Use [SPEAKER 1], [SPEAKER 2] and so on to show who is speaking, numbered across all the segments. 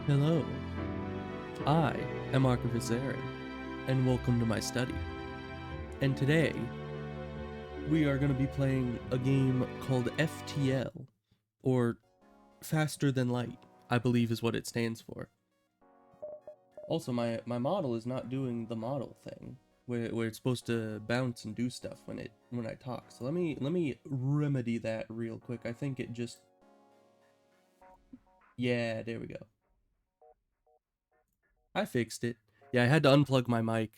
[SPEAKER 1] Hello, I am Archivist Aaron, and welcome to my study. And today, we are going to be playing a game called FTL, or Faster Than Light, I believe is what it stands for. Also, my model is not doing the model thing, where it's supposed to bounce and do stuff when I talk. So let me remedy that real quick. I think it just... Yeah, there we go. I fixed it. Yeah, I had to unplug my mic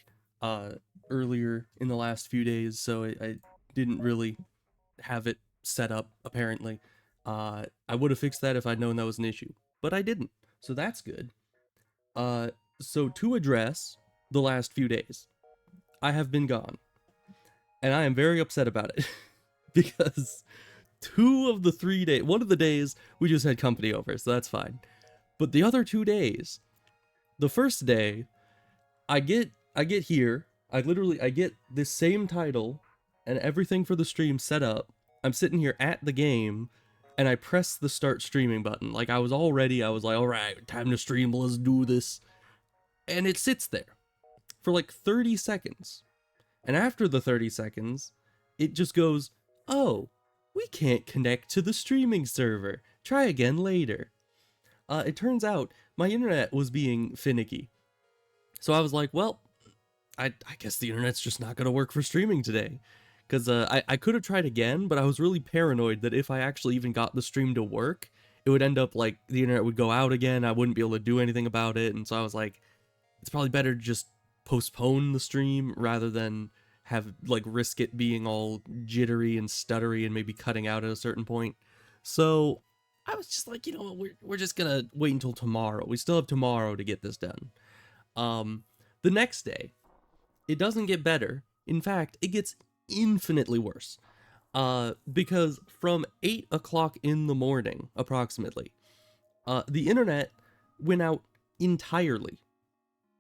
[SPEAKER 1] earlier in the last few days, so I didn't really have it set up, apparently. I would have fixed that if I'd known that was an issue, but I didn't, so that's good. Uh, so to address the last few days, I have been gone, and I am very upset about it, because 2 of the 3 days, one of the days, we just had company over, so that's fine. But the other 2 days, the first day, I get here, I get this same title and everything for the stream set up. I'm sitting here at the game and I press the start streaming button. Like I was all ready. I was like, all right, time to stream. Let's do this. And it sits there for like 30 seconds. And after the 30 seconds, it just goes, oh, we can't connect to the streaming server. Try again later. It turns out my internet was being finicky. So I was like, well, I guess the internet's just not going to work for streaming today. Because I could have tried again, but I was really paranoid that if I actually even got the stream to work, it would end up like the internet would go out again. I wouldn't be able to do anything about it. And so I was like, it's probably better to just postpone the stream rather than have like risk it being all jittery and stuttery and maybe cutting out at a certain point. So I was just like, you know what, we're just going to wait until tomorrow. We still have tomorrow to get this done. The next day, it doesn't get better. In fact, it gets infinitely worse. Because from 8 o'clock in the morning, approximately, the internet went out entirely.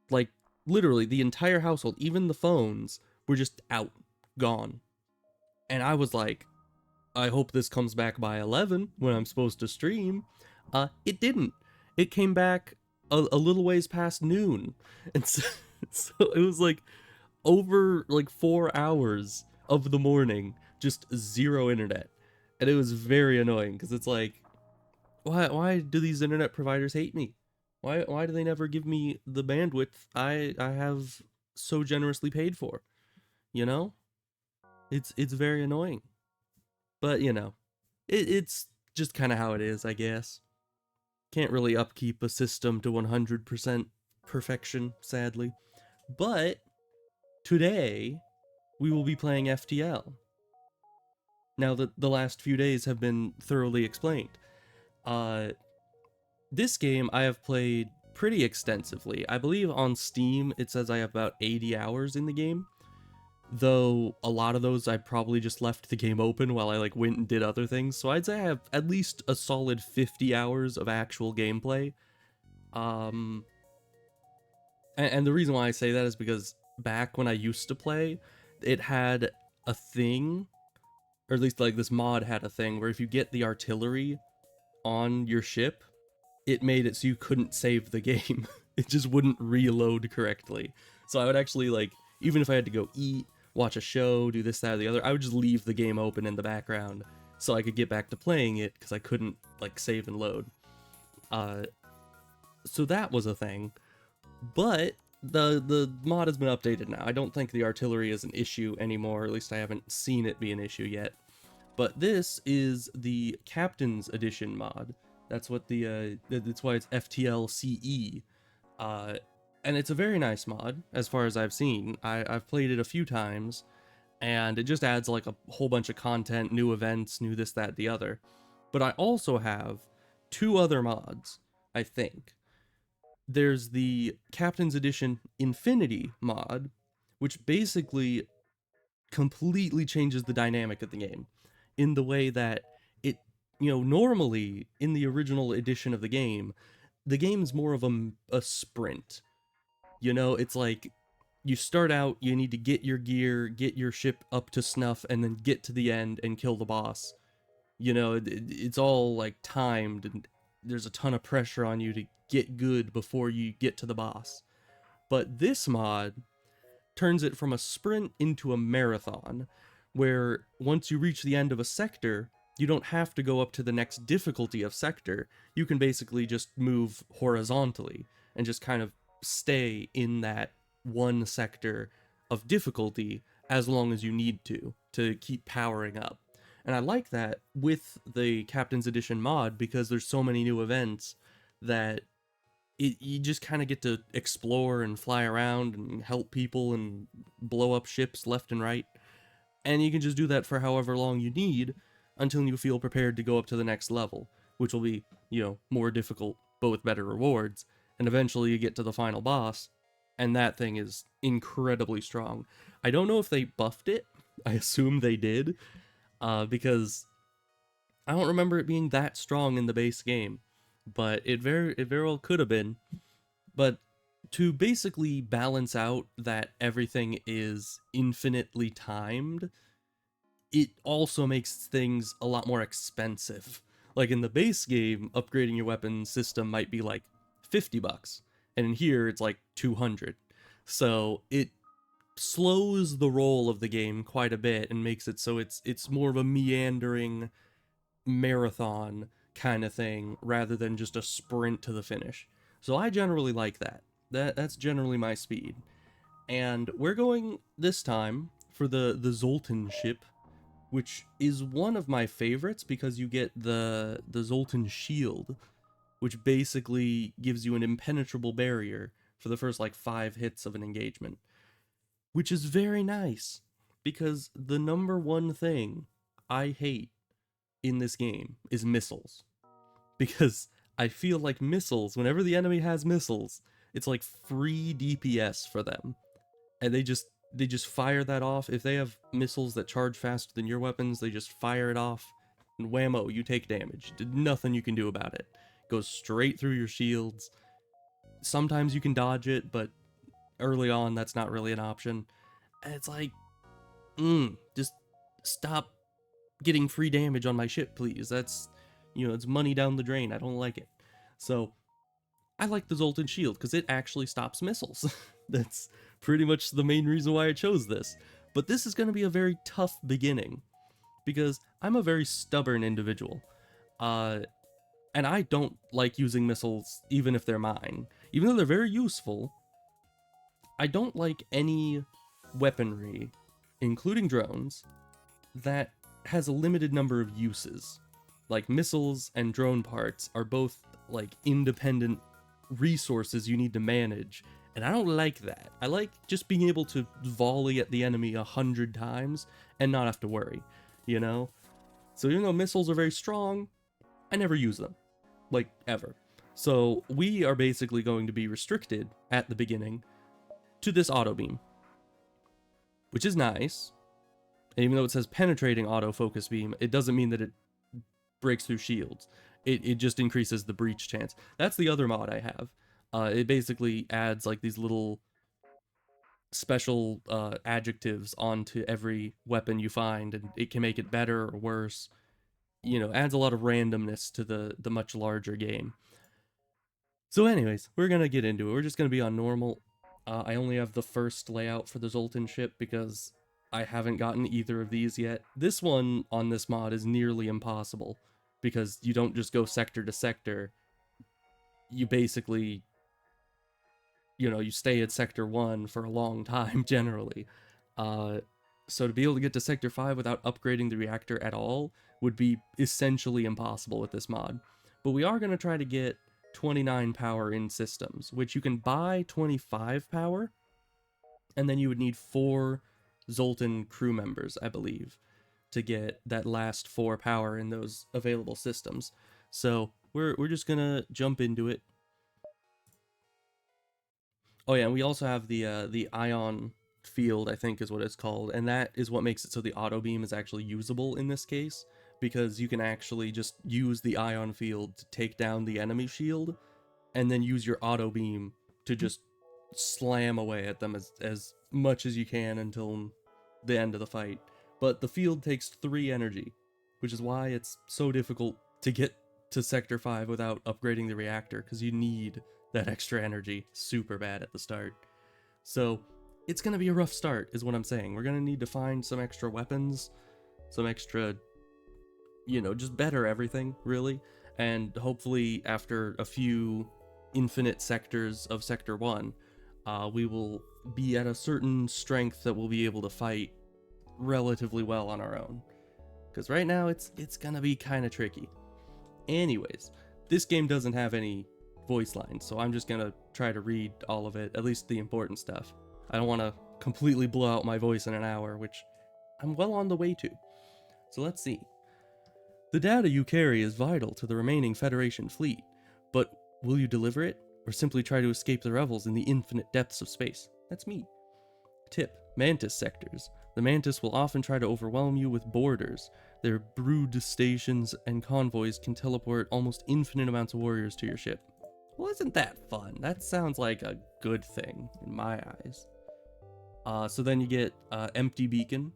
[SPEAKER 1] Like, literally, the entire household, even the phones, were just out, gone. And I was like, I hope this comes back by 11 when I'm supposed to stream. It didn't. It came back a little ways past noon. And so it was like over like 4 hours of the morning, just zero internet. And it was very annoying because it's like, why do these internet providers hate me? Why do they never give me the bandwidth I have so generously paid for? You know? It's very annoying. But you know, it's just kind of how it is, I guess. Can't really upkeep a system to 100% perfection, sadly. But today, we will be playing FTL. Now that the last few days have been thoroughly explained. This game I have played pretty extensively. I believe on Steam it says I have about 80 hours in the game. Though a lot of those I probably just left the game open while I like went and did other things. So I'd say I have at least a solid 50 hours of actual gameplay. And the reason why I say that is because back when I used to play, it had a thing, or at least like this mod had a thing, where if you get the artillery on your ship, it made it so you couldn't save the game. It just wouldn't reload correctly. So I would actually like, even if I had to go eat, watch a show, do this, that, or the other, I would just leave the game open in the background so I could get back to playing it because I couldn't like save and load. So that was a thing. But the mod has been updated now. I don't think the artillery is an issue anymore, or at least I haven't seen it be an issue yet. But this is the Captain's Edition mod. That's what that's why it's FTL CE. And it's a very nice mod, as far as I've seen. I've played it a few times, and it just adds like a whole bunch of content, new events, new this, that, the other. But I also have 2 other mods, I think. There's the Captain's Edition Infinity mod, which basically completely changes the dynamic of the game in the way that it, you know, normally in the original edition of the game's more of a sprint. You know, it's like you start out, you need to get your gear, get your ship up to snuff, and then get to the end and kill the boss. You know, it's all like timed, and there's a ton of pressure on you to get good before you get to the boss. But this mod turns it from a sprint into a marathon, where once you reach the end of a sector, you don't have to go up to the next difficulty of sector. You can basically just move horizontally and just kind of stay in that one sector of difficulty as long as you need to keep powering up. And I like that with the Captain's Edition mod because there's so many new events that you just kind of get to explore and fly around and help people and blow up ships left and right. And you can just do that for however long you need until you feel prepared to go up to the next level, which will be, more difficult, but with better rewards. And eventually you get to the final boss, and that thing is incredibly strong. I don't know if they buffed it. I assume they did, because I don't remember it being that strong in the base game, but it very well could have been. But to basically balance out that everything is infinitely timed, it also makes things a lot more expensive. Like in the base game, upgrading your weapon system might be like $50, and in here it's like 200. So it slows the roll of the game quite a bit and makes it so it's more of a meandering marathon kind of thing rather than just a sprint to the finish. So I generally like that. That's generally my speed. And we're going this time for the Zoltan ship, which is one of my favorites because you get the Zoltan shield, which basically gives you an impenetrable barrier for the first like 5 hits of an engagement, which is very nice because the number one thing I hate in this game is missiles. Because I feel like missiles, whenever the enemy has missiles, it's like free DPS for them. And they just fire that off. If they have missiles that charge faster than your weapons, they just fire it off, and whammo, you take damage. Nothing you can do about it. Goes straight through your shields. Sometimes you can dodge it, but early on that's not really an option. And it's like, just stop getting free damage on my ship, please. That's, it's money down the drain. I don't like it. So I like the Zoltan shield because it actually stops missiles. That's pretty much the main reason why I chose this. But this is going to be a very tough beginning because I'm a very stubborn individual. And I don't like using missiles even if they're mine. Even though they're very useful, I don't like any weaponry, including drones, that has a limited number of uses. Like missiles and drone parts are both like independent resources you need to manage, and I don't like that. I like just being able to volley at the enemy 100 times and not have to worry, So even though missiles are very strong, I never use them, like ever. So we are basically going to be restricted at the beginning to this auto beam, which is nice. And even though it says penetrating autofocus beam, it doesn't mean that it breaks through shields. It just increases the breach chance. That's the other mod I have. It basically adds like these little special adjectives onto every weapon you find, and it can make it better or worse. Adds a lot of randomness to the much larger game. So anyways, we're gonna get into it. We're just gonna be on normal. I only have the first layout for the Zoltan ship because I haven't gotten either of these yet. This one on this mod is nearly impossible because you don't just go sector to sector. You basically, you stay at sector 1 for a long time generally. So to be able to get to sector 5 without upgrading the reactor at all would be essentially impossible with this mod. But we are going to try to get 29 power in systems, which you can buy 25 power, and then you would need 4 Zoltan crew members, I believe, to get that last 4 power in those available systems. So we're just gonna jump into it. Oh yeah, and we also have the ion field, I think is what it's called, and that is what makes it so the auto beam is actually usable in this case, because you can actually just use the ion field to take down the enemy shield, and then use your auto beam to just slam away at them as much as you can until the end of the fight. But the field takes 3 energy, which is why it's so difficult to get to Sector 5 without upgrading the reactor, because you need that extra energy super bad at the start. So it's going to be a rough start, is what I'm saying. We're going to need to find some extra weapons, some extra, you know, just better everything, really. And hopefully after a few infinite sectors of Sector 1, we will be at a certain strength that we'll be able to fight relatively well on our own. Because right now it's gonna be kind of tricky. Anyways, this game doesn't have any voice lines, so I'm just gonna try to read all of it, at least the important stuff. I don't want to completely blow out my voice in an hour, which I'm well on the way to. So let's see. The data you carry is vital to the remaining Federation fleet, but will you deliver it, or simply try to escape the rebels in the infinite depths of space? That's me. Tip: Mantis sectors. The Mantis will often try to overwhelm you with boarders. Their brood stations and convoys can teleport almost infinite amounts of warriors to your ship. Well, isn't that fun? That sounds like a good thing in my eyes. So then you get empty beacon,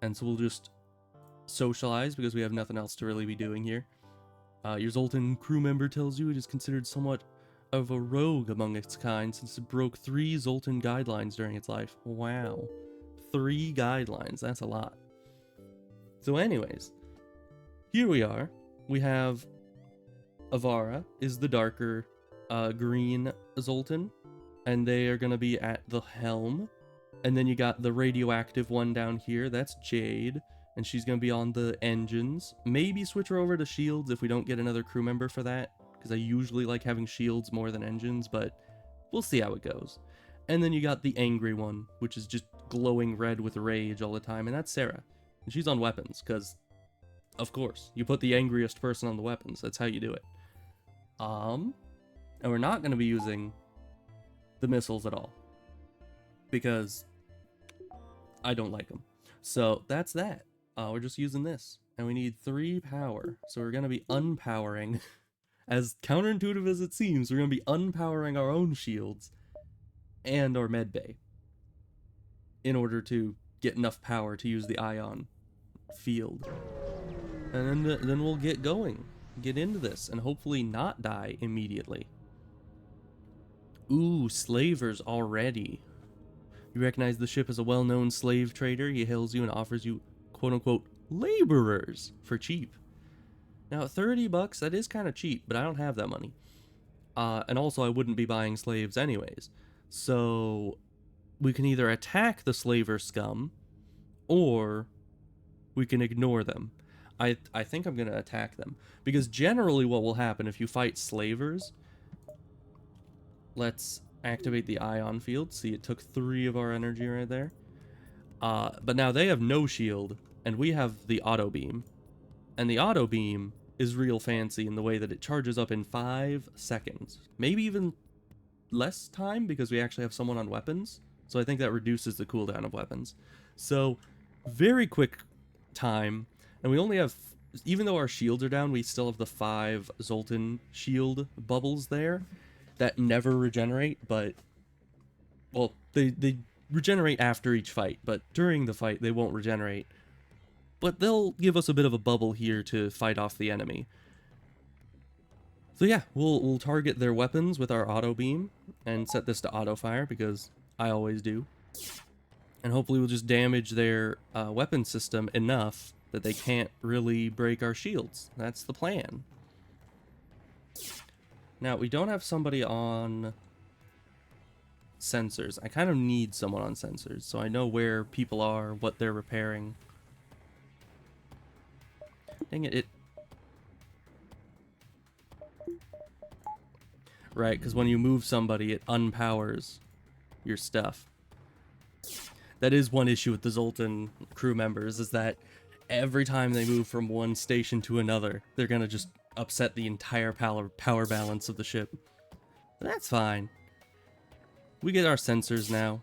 [SPEAKER 1] and so we'll just socialize because we have nothing else to really be doing here. Your Zoltan crew member tells you it is considered somewhat of a rogue among its kind since it broke 3 Zoltan guidelines during its life. Wow. 3 guidelines, that's a lot. So anyways, here we are. We have Avara is the darker green Zoltan, and they are going to be at the helm. And then you got the radioactive one down here, that's Jade, and she's going to be on the engines. Maybe switch her over to shields if we don't get another crew member for that, because I usually like having shields more than engines, but we'll see how it goes. And then you got the angry one, which is just glowing red with rage all the time, and that's Sarah. And she's on weapons, because, of course, you put the angriest person on the weapons. That's how you do it. And we're not going to be using the missiles at all, because I don't like them. So that's that. We're just using this, and we need 3 power, so we're going to be unpowering. As counterintuitive as it seems, we're going to be unpowering our own shields and our medbay in order to get enough power to use the ion field. And then we'll get going, get into this, and hopefully not die immediately. Ooh, slavers already. You recognize the ship as a well-known slave trader. He hails you and offers you quote-unquote laborers for cheap. Now, $30, that is kind of cheap, but I don't have that money. And also, I wouldn't be buying slaves anyways. So, we can either attack the slaver scum, or we can ignore them. I think I'm going to attack them. Because generally what will happen if you fight slavers... Let's activate the ion field. See, it took 3 of our energy right there. But now they have no shield, and we have the auto beam. And the auto beam is real fancy in the way that it charges up in 5 seconds. Maybe even less time, because we actually have someone on weapons. So I think that reduces the cooldown of weapons. So, very quick time. And we only have, even though our shields are down, we still have the 5 Zoltan shield bubbles there that never regenerate, but, well, they regenerate after each fight, but during the fight they won't regenerate. But they'll give us a bit of a bubble here to fight off the enemy. So yeah, we'll target their weapons with our auto beam and set this to auto fire, because I always do. And hopefully we'll just damage their weapon system enough that they can't really break our shields. That's the plan. Now, we don't have somebody on sensors. I kind of need someone on sensors, so I know where people are, what they're repairing. Dang it, Right, because when you move somebody, it unpowers your stuff. That is one issue with the Zoltan crew members, is that every time they move from one station to another, they're gonna just upset the entire power balance of the ship. But that's fine. We get our sensors now.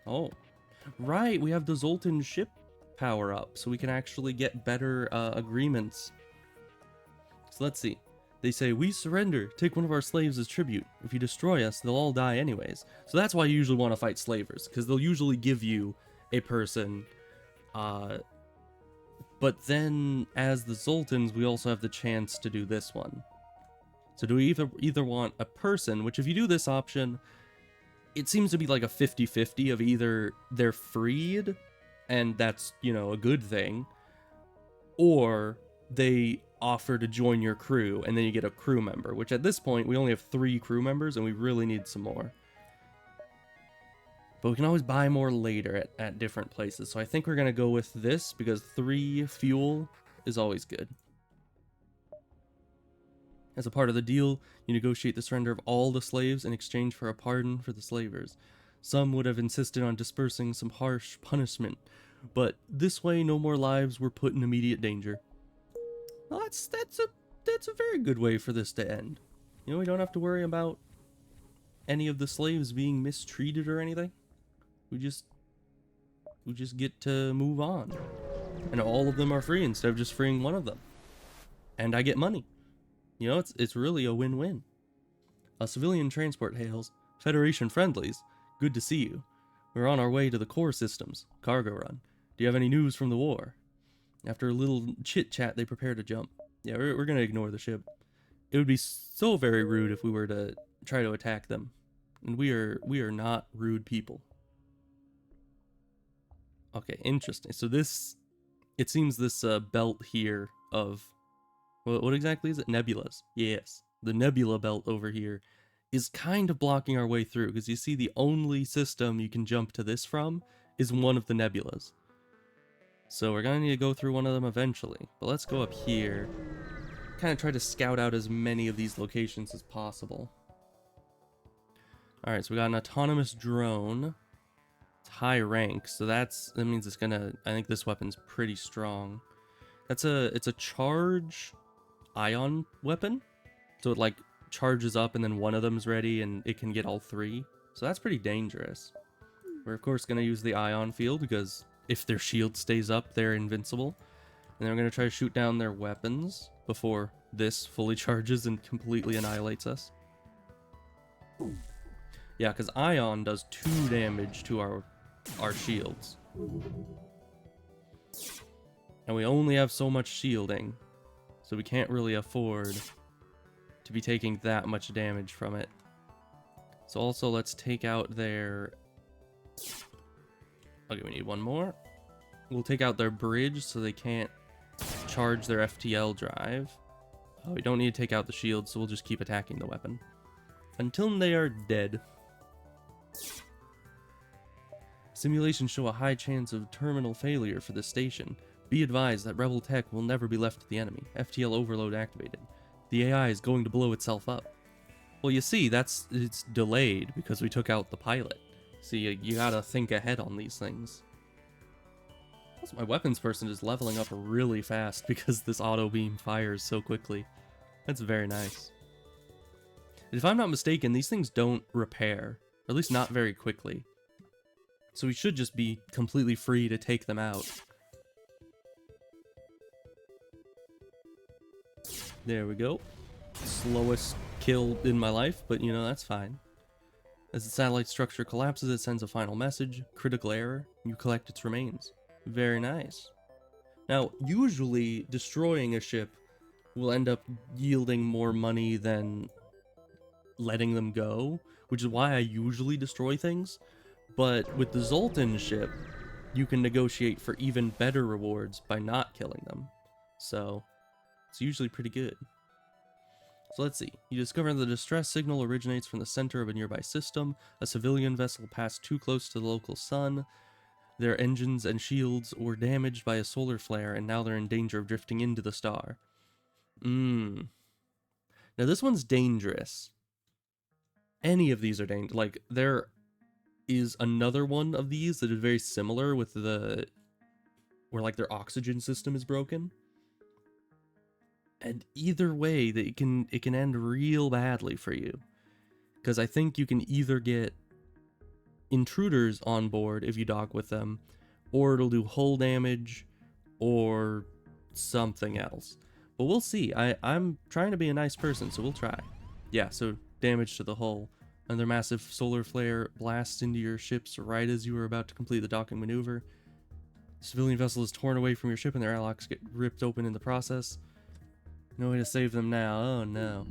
[SPEAKER 1] Oh, right, we have the Zoltan ship power up, so we can actually get better agreements. So let's see. They say, we surrender. Take one of our slaves as tribute. If you destroy us, they'll all die anyways. So that's why you usually want to fight slavers, because they'll usually give you a person But then, as the Zoltans, we also have the chance to do this one. So do we either want a person, which if you do this option, it seems to be like a 50-50 of either they're freed, and that's, you know, a good thing, or they offer to join your crew, and then you get a crew member, which at this point, we only have 3 crew members, and we really need some more. But we can always buy more later at different places, so I think we're going to go with this, because 3 fuel is always good. As a part of the deal, you negotiate the surrender of all the slaves in exchange for a pardon for the slavers. Some would have insisted on dispersing some harsh punishment, but this way no more lives were put in immediate danger. Well, that's a very good way for this to end. You know, we don't have to worry about any of the slaves being mistreated or anything. We just get to move on. And all of them are free instead of just freeing one of them. And I get money. You know, it's really a win-win. A civilian transport hails. Federation friendlies. Good to see you. We're on our way to the core systems. Cargo run. Do you have any news from the war? After a little chit-chat, they prepare to jump. Yeah, we're gonna ignore the ship. It would be so very rude if we were to try to attack them. And we are not rude people. Okay, interesting. So this... It seems this belt here of... What exactly is it? Nebulas. Yes. The nebula belt over here is kind of blocking our way through, because you see the only system you can jump to this from is one of the nebulas. So we're going to need to go through one of them eventually. But let's go up here. Kind of try to scout out as many of these locations as possible. Alright, so we got an autonomous drone. It's high rank, so that means it's gonna... I think this weapon's pretty strong. It's a charge ion weapon. So it like charges up and then one of them's ready and it can get all 3. So that's pretty dangerous. We're of course going to use the ion field because if their shield stays up, they're invincible. And then we're going to try to shoot down their weapons before this fully charges and completely annihilates us. Yeah, because ion does 2 damage to our shields. And we only have so much shielding, so we can't really afford to be taking that much damage from it. So also let's take out their... Okay, we need one more. We'll take out their bridge so they can't charge their FTL drive. Oh, we don't need to take out the shield, so we'll just keep attacking the weapon until they are dead. Simulations show a high chance of terminal failure for this station. Be advised that Rebel tech will never be left to the enemy. FTL overload activated. The AI is going to blow itself up. Well, you see, it's delayed because we took out the pilot. See, you gotta think ahead on these things. Also, my weapons person is leveling up really fast because this auto beam fires so quickly. That's very nice. If I'm not mistaken, these things don't repair, or at least not very quickly. So we should just be completely free to take them out. There we go. Slowest kill in my life, but you know, that's fine. As the satellite structure collapses, it sends a final message. Critical error. You collect its remains. Very nice. Now, usually destroying a ship will end up yielding more money than letting them go, which is why I usually destroy things. But with the Zoltan ship, you can negotiate for even better rewards by not killing them. So, it's usually pretty good. So let's see. You discover the distress signal originates from the center of a nearby system. A civilian vessel passed too close to the local sun. Their engines and shields were damaged by a solar flare, and now they're in danger of drifting into the star. Now this one's dangerous. Any of these are dangerous. Like, there is another one of these that is very similar with the... where, like, their oxygen system is broken. And either way, it can end real badly for you. Because I think you can either get intruders on board if you dock with them, or it'll do hull damage, or something else. But we'll see. I'm trying to be a nice person, so we'll try. Yeah, so damage to the hull. Another massive solar flare blasts into your ships right as you are about to complete the docking maneuver. Civilian vessel is torn away from your ship and their airlocks get ripped open in the process. No way to save them now. Oh no.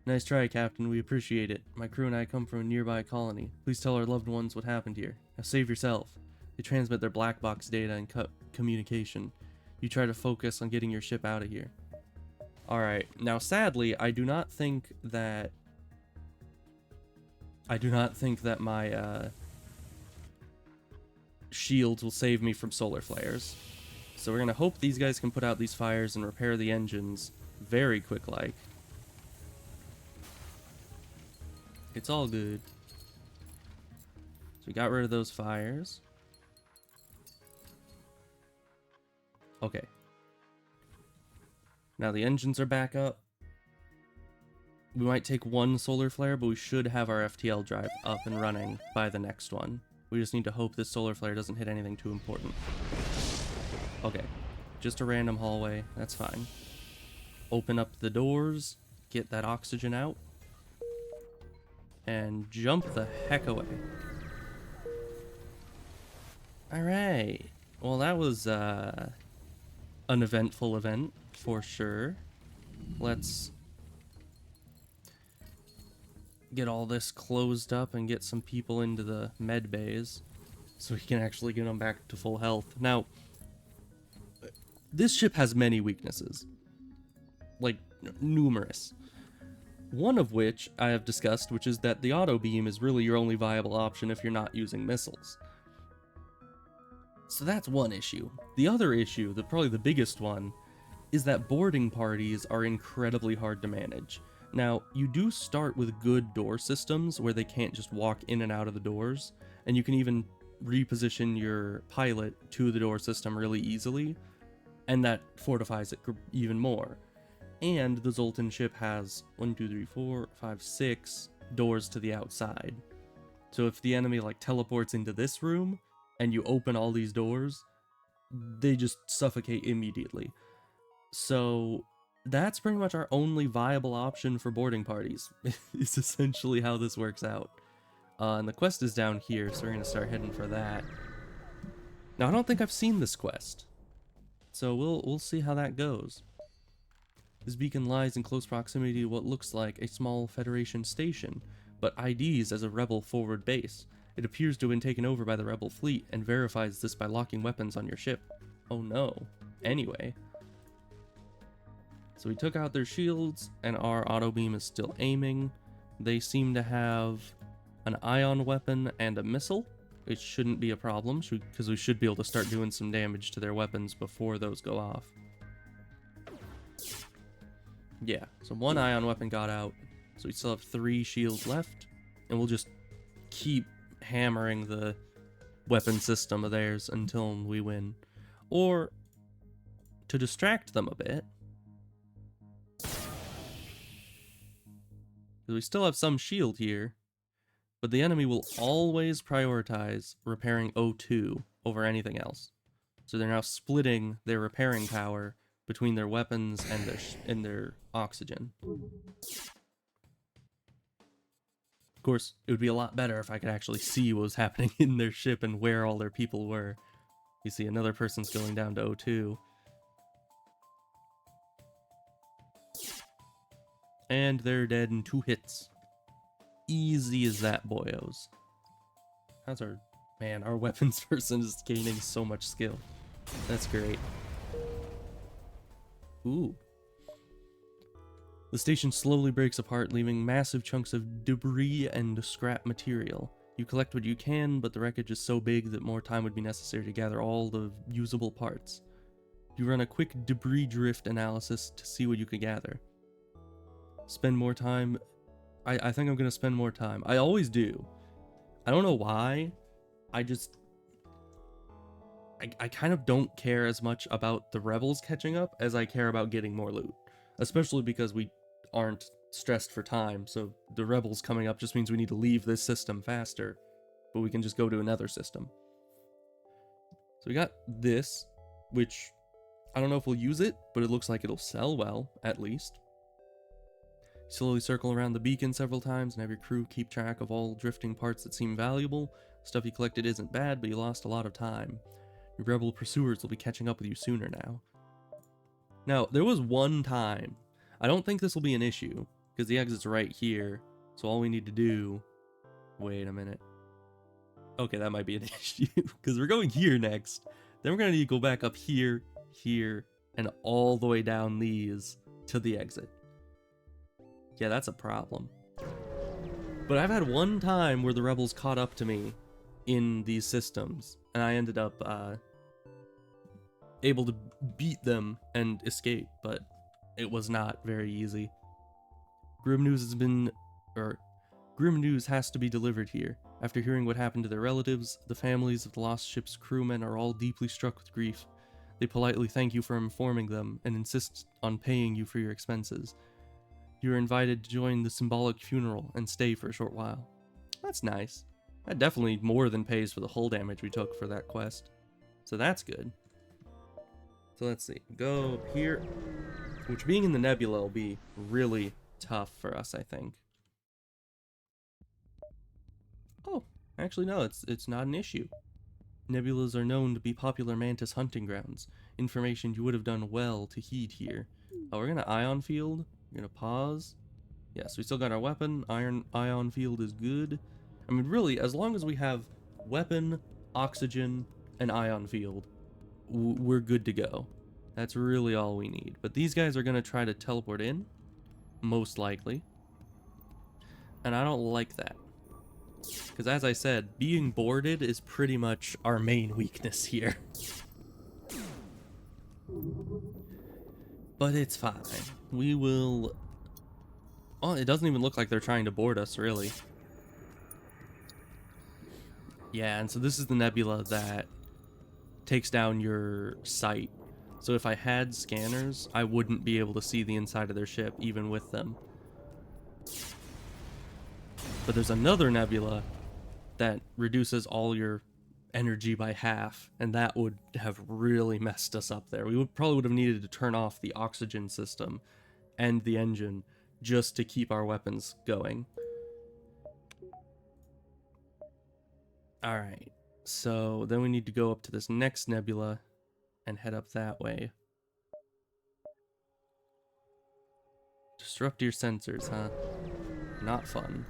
[SPEAKER 1] Nice try, Captain. We appreciate it. My crew and I come from a nearby colony. Please tell our loved ones what happened here. Now save yourself. They transmit their black box data and cut communication. You try to focus on getting your ship out of here. Alright, now sadly, I do not think that my shields will save me from solar flares. So we're gonna hope these guys can put out these fires and repair the engines very quick-like. It's all good. So we got rid of those fires. Okay. Now the engines are back up. We might take one solar flare, but we should have our FTL drive up and running by the next one. We just need to hope this solar flare doesn't hit anything too important. Okay. Just a random hallway. That's fine. Open up the doors. Get that oxygen out. And jump the heck away. Alright. Well, that was an eventful event, for sure. Let's get all this closed up and get some people into the med bays so we can actually get them back to full health. Now, this ship has many weaknesses. Like, numerous. One of which I have discussed, which is that the auto beam is really your only viable option if you're not using missiles. So that's one issue. The other issue, probably the biggest one, is that boarding parties are incredibly hard to manage. Now, you do start with good door systems where they can't just walk in and out of the doors, and you can even reposition your pilot to the door system really easily, and that fortifies it even more. And the Zoltan ship has 6 doors to the outside. So if the enemy like teleports into this room and you open all these doors, they just suffocate immediately. So that's pretty much our only viable option for boarding parties. It's essentially how this works out. And the quest is down here, so we're going to start heading for that. Now, I don't think I've seen this quest, so we'll see how that goes. This beacon lies in close proximity to what looks like a small Federation station, but IDs as a Rebel forward base. It appears to have been taken over by the Rebel fleet, and verifies this by locking weapons on your ship. Oh no. Anyway. So we took out their shields, and our auto beam is still aiming. They seem to have an ion weapon and a missile. It shouldn't be a problem, because we should be able to start doing some damage to their weapons before those go off. Yeah, so one ion weapon got out, so we still have 3 shields left, and we'll just keep hammering the weapon system of theirs until we win. Or, to distract them a bit, because we still have some shield here, but the enemy will always prioritize repairing O2 over anything else. So they're now splitting their repairing power between their weapons and their oxygen. Of course, it would be a lot better if I could actually see what was happening in their ship and where all their people were. You see another person's going down to O2. And they're dead in 2 hits. Easy as that, boyos. How's our... Man, our weapons person is gaining so much skill. That's great. Ooh. The station slowly breaks apart, leaving massive chunks of debris and scrap material. You collect what you can, but the wreckage is so big that more time would be necessary to gather all the usable parts. You run a quick debris drift analysis to see what you can gather. Spend more time. I think I'm going to spend more time. I always do. I don't know why. I kind of don't care as much about the rebels catching up as I care about getting more loot. Especially because we aren't stressed for time, so the rebels coming up just means we need to leave this system faster. But we can just go to another system. So we got this, which I don't know if we'll use it, but it looks like it'll sell well, at least. Slowly circle around the beacon several times and have your crew keep track of all drifting parts that seem valuable. Stuff you collected isn't bad, but you lost a lot of time. Your rebel pursuers will be catching up with you sooner now. Now, there was one time. I don't think this will be an issue, because the exit's right here. So all we need to do... Wait a minute. Okay, that might be an issue, because we're going here next. Then we're going to need to go back up here, here, and all the way down these to the exit. Yeah, that's a problem. But I've had one time where the rebels caught up to me in these systems, and I ended up able to beat them and escape, but it was not very easy. Grim news has to be delivered here. After hearing what happened to their relatives, the families of the lost ship's crewmen are all deeply struck with grief. They politely thank you for informing them and insist on paying you for your expenses. You are invited to join the symbolic funeral and stay for a short while. That's nice. That definitely more than pays for the hull damage we took for that quest. So that's good. So let's see. Go up here. Which, being in the nebula, will be really tough for us, I think. Oh, actually no, it's not an issue. Nebulas are known to be popular mantis hunting grounds. Information you would have done well to heed here. Oh, we're gonna ion field. We're gonna pause. Yes, we still got our weapon. Ion field is good. I mean, really, as long as we have weapon, oxygen, and ion field, we're good to go. That's really all we need. But these guys are gonna try to teleport in, most likely. And I don't like that. Because as I said, being boarded is pretty much our main weakness here. But it's fine. We will... Oh, it doesn't even look like they're trying to board us, really. Yeah, and so this is the nebula that takes down your sight. So if I had scanners, I wouldn't be able to see the inside of their ship, even with them. But there's another nebula that reduces all your energy by half, and that would have really messed us up there. We probably would have needed to turn off the oxygen system and the engine just to keep our weapons going. Alright, so then we need to go up to this next nebula and head up that way. Disrupt your sensors, huh? Not fun.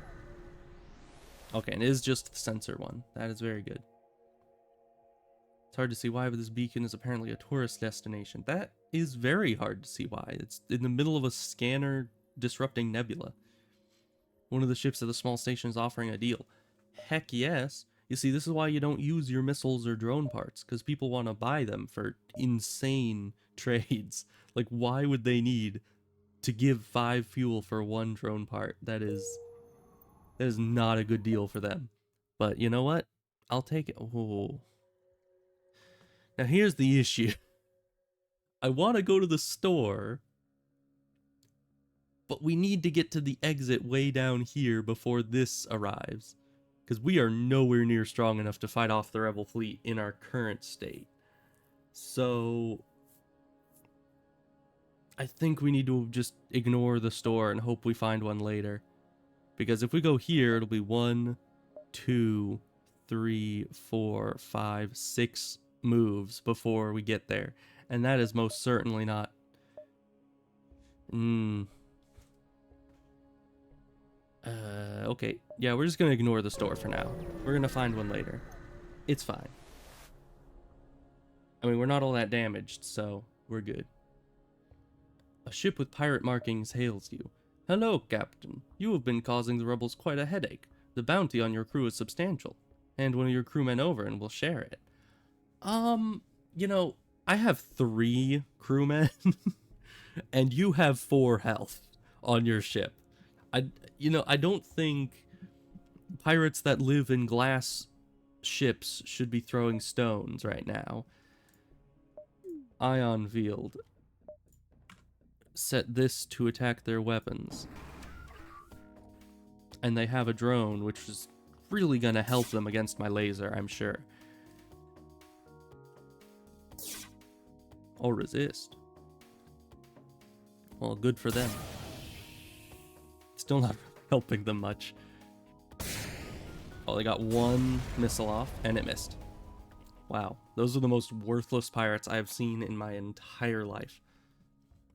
[SPEAKER 1] Okay, and it is just the sensor one. That is very good. It's hard to see why, but this beacon is apparently a tourist destination. That is very hard to see why. It's in the middle of a scanner disrupting nebula. One of the ships at the small station is offering a deal. Heck yes. You see, this is why you don't use your missiles or drone parts, because people want to buy them for insane trades. Like, why would they need to give 5 fuel for 1 drone part? That is not a good deal for them. But you know what? I'll take it. Oh. Now here's the issue. I want to go to the store, but we need to get to the exit way down here before this arrives. Because we are nowhere near strong enough to fight off the rebel fleet in our current state. So I think we need to just ignore the store and hope we find one later. Because if we go here, it'll be 1, 2, 3, 4, 5, 6 moves before we get there. And that is most certainly not... okay. Yeah, we're just gonna ignore the store for now. We're gonna find one later. It's fine. I mean, we're not all that damaged, so we're good. A ship with pirate markings hails you. Hello, Captain. You have been causing the rebels quite a headache. The bounty on your crew is substantial. Hand one of your crewmen over and we'll share it. You know, I have 3 crewmen, and you have 4 health on your ship. I don't think pirates that live in glass ships should be throwing stones right now. Ion field. Set this to attack their weapons. And they have a drone, which is really gonna help them against my laser, I'm sure. Or resist. Well, good for them. Still not helping them much. Oh, they got one missile off, and it missed. Wow, those are the most worthless pirates I have seen in my entire life.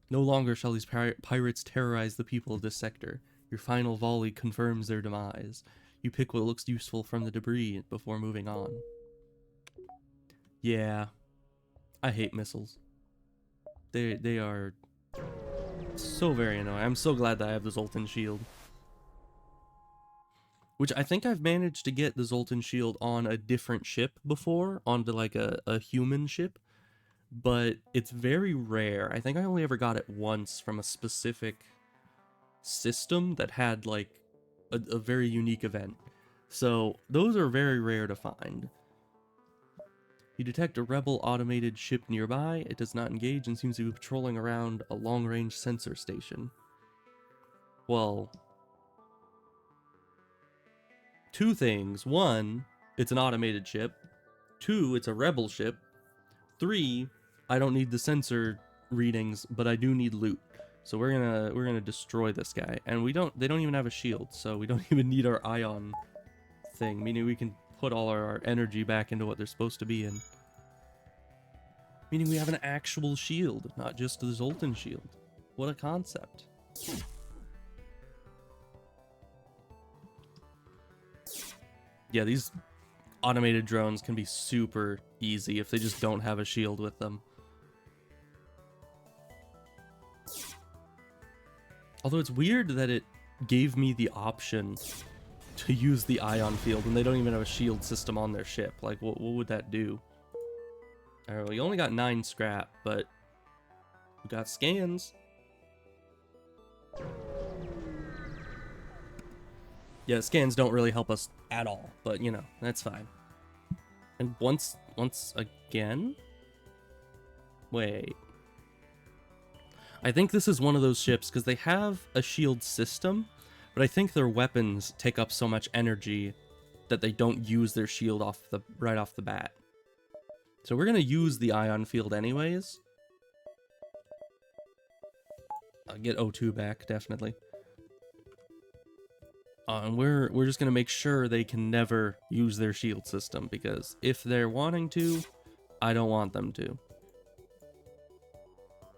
[SPEAKER 1] No longer shall these pirates terrorize the people of this sector. Your final volley confirms their demise. You pick what looks useful from the debris before moving on. Yeah, I hate missiles. They are so very annoying. I'm so glad that I have the Zoltan shield. Which I think I've managed to get the Zoltan shield on a different ship before, onto like a human ship. But it's very rare. I think I only ever got it once from a specific system that had like a very unique event. So those are very rare to find. You detect a rebel automated ship nearby. It does not engage and seems to be patrolling around a long-range sensor station. Well, two things. One, it's an automated ship. Two, it's a rebel ship. Three, I don't need the sensor readings, but I do need loot. So we're gonna destroy this guy. And they don't even have a shield, so we don't even need our ion thing, meaning we can put all our energy back into what they're supposed to be in. Meaning we have an actual shield, not just the Zoltan shield. What a concept. Yeah, these automated drones can be super easy if they just don't have a shield with them. Although it's weird that it gave me the option to use the ion field when they don't even have a shield system on their ship. Like, what would that do? Alright, well, you only got 9 scrap, but we got scans. Yeah, scans don't really help us at all, but you know, that's fine. And once again? Wait. I think this is one of those ships, because they have a shield system, but I think their weapons take up so much energy that they don't use their shield right off the bat. So we're going to use the ion field anyways. I'll get O2 back, definitely. And we're just going to make sure they can never use their shield system, because if they're wanting to, I don't want them to.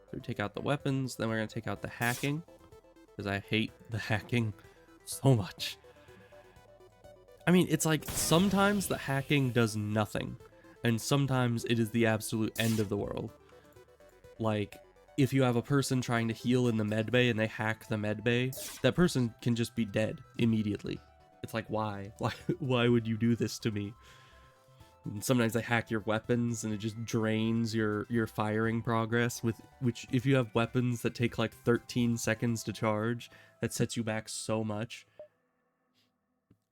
[SPEAKER 1] So we take out the weapons, then we're going to take out the hacking, because I hate the hacking so much. I mean, it's like sometimes the hacking does nothing, and sometimes it is the absolute end of the world. Like, if you have a person trying to heal in the medbay and they hack the medbay, that person can just be dead immediately. It's like, why? Why would you do this to me? And sometimes they hack your weapons and it just drains your firing progress, which if you have weapons that take like 13 seconds to charge, that sets you back so much.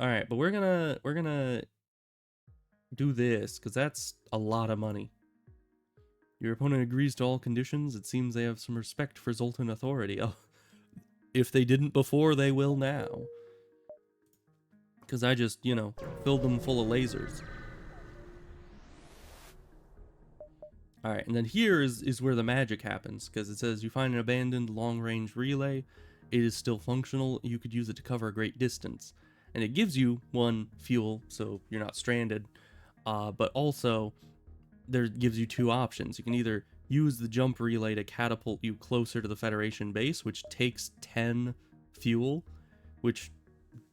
[SPEAKER 1] Alright, but we're gonna do this, because that's a lot of money. Your opponent agrees to all conditions. It seems they have some respect for Zoltan authority. Oh, if they didn't before, they will now. Because I just, you know, filled them full of lasers. Alright, and then here is where the magic happens, because it says you find an abandoned long-range relay. It is still functional. You could use it to cover a great distance. And it gives you 1 fuel, so you're not stranded. But also, there gives you 2 options. You can either use the jump relay to catapult you closer to the Federation base, which takes 10 fuel, which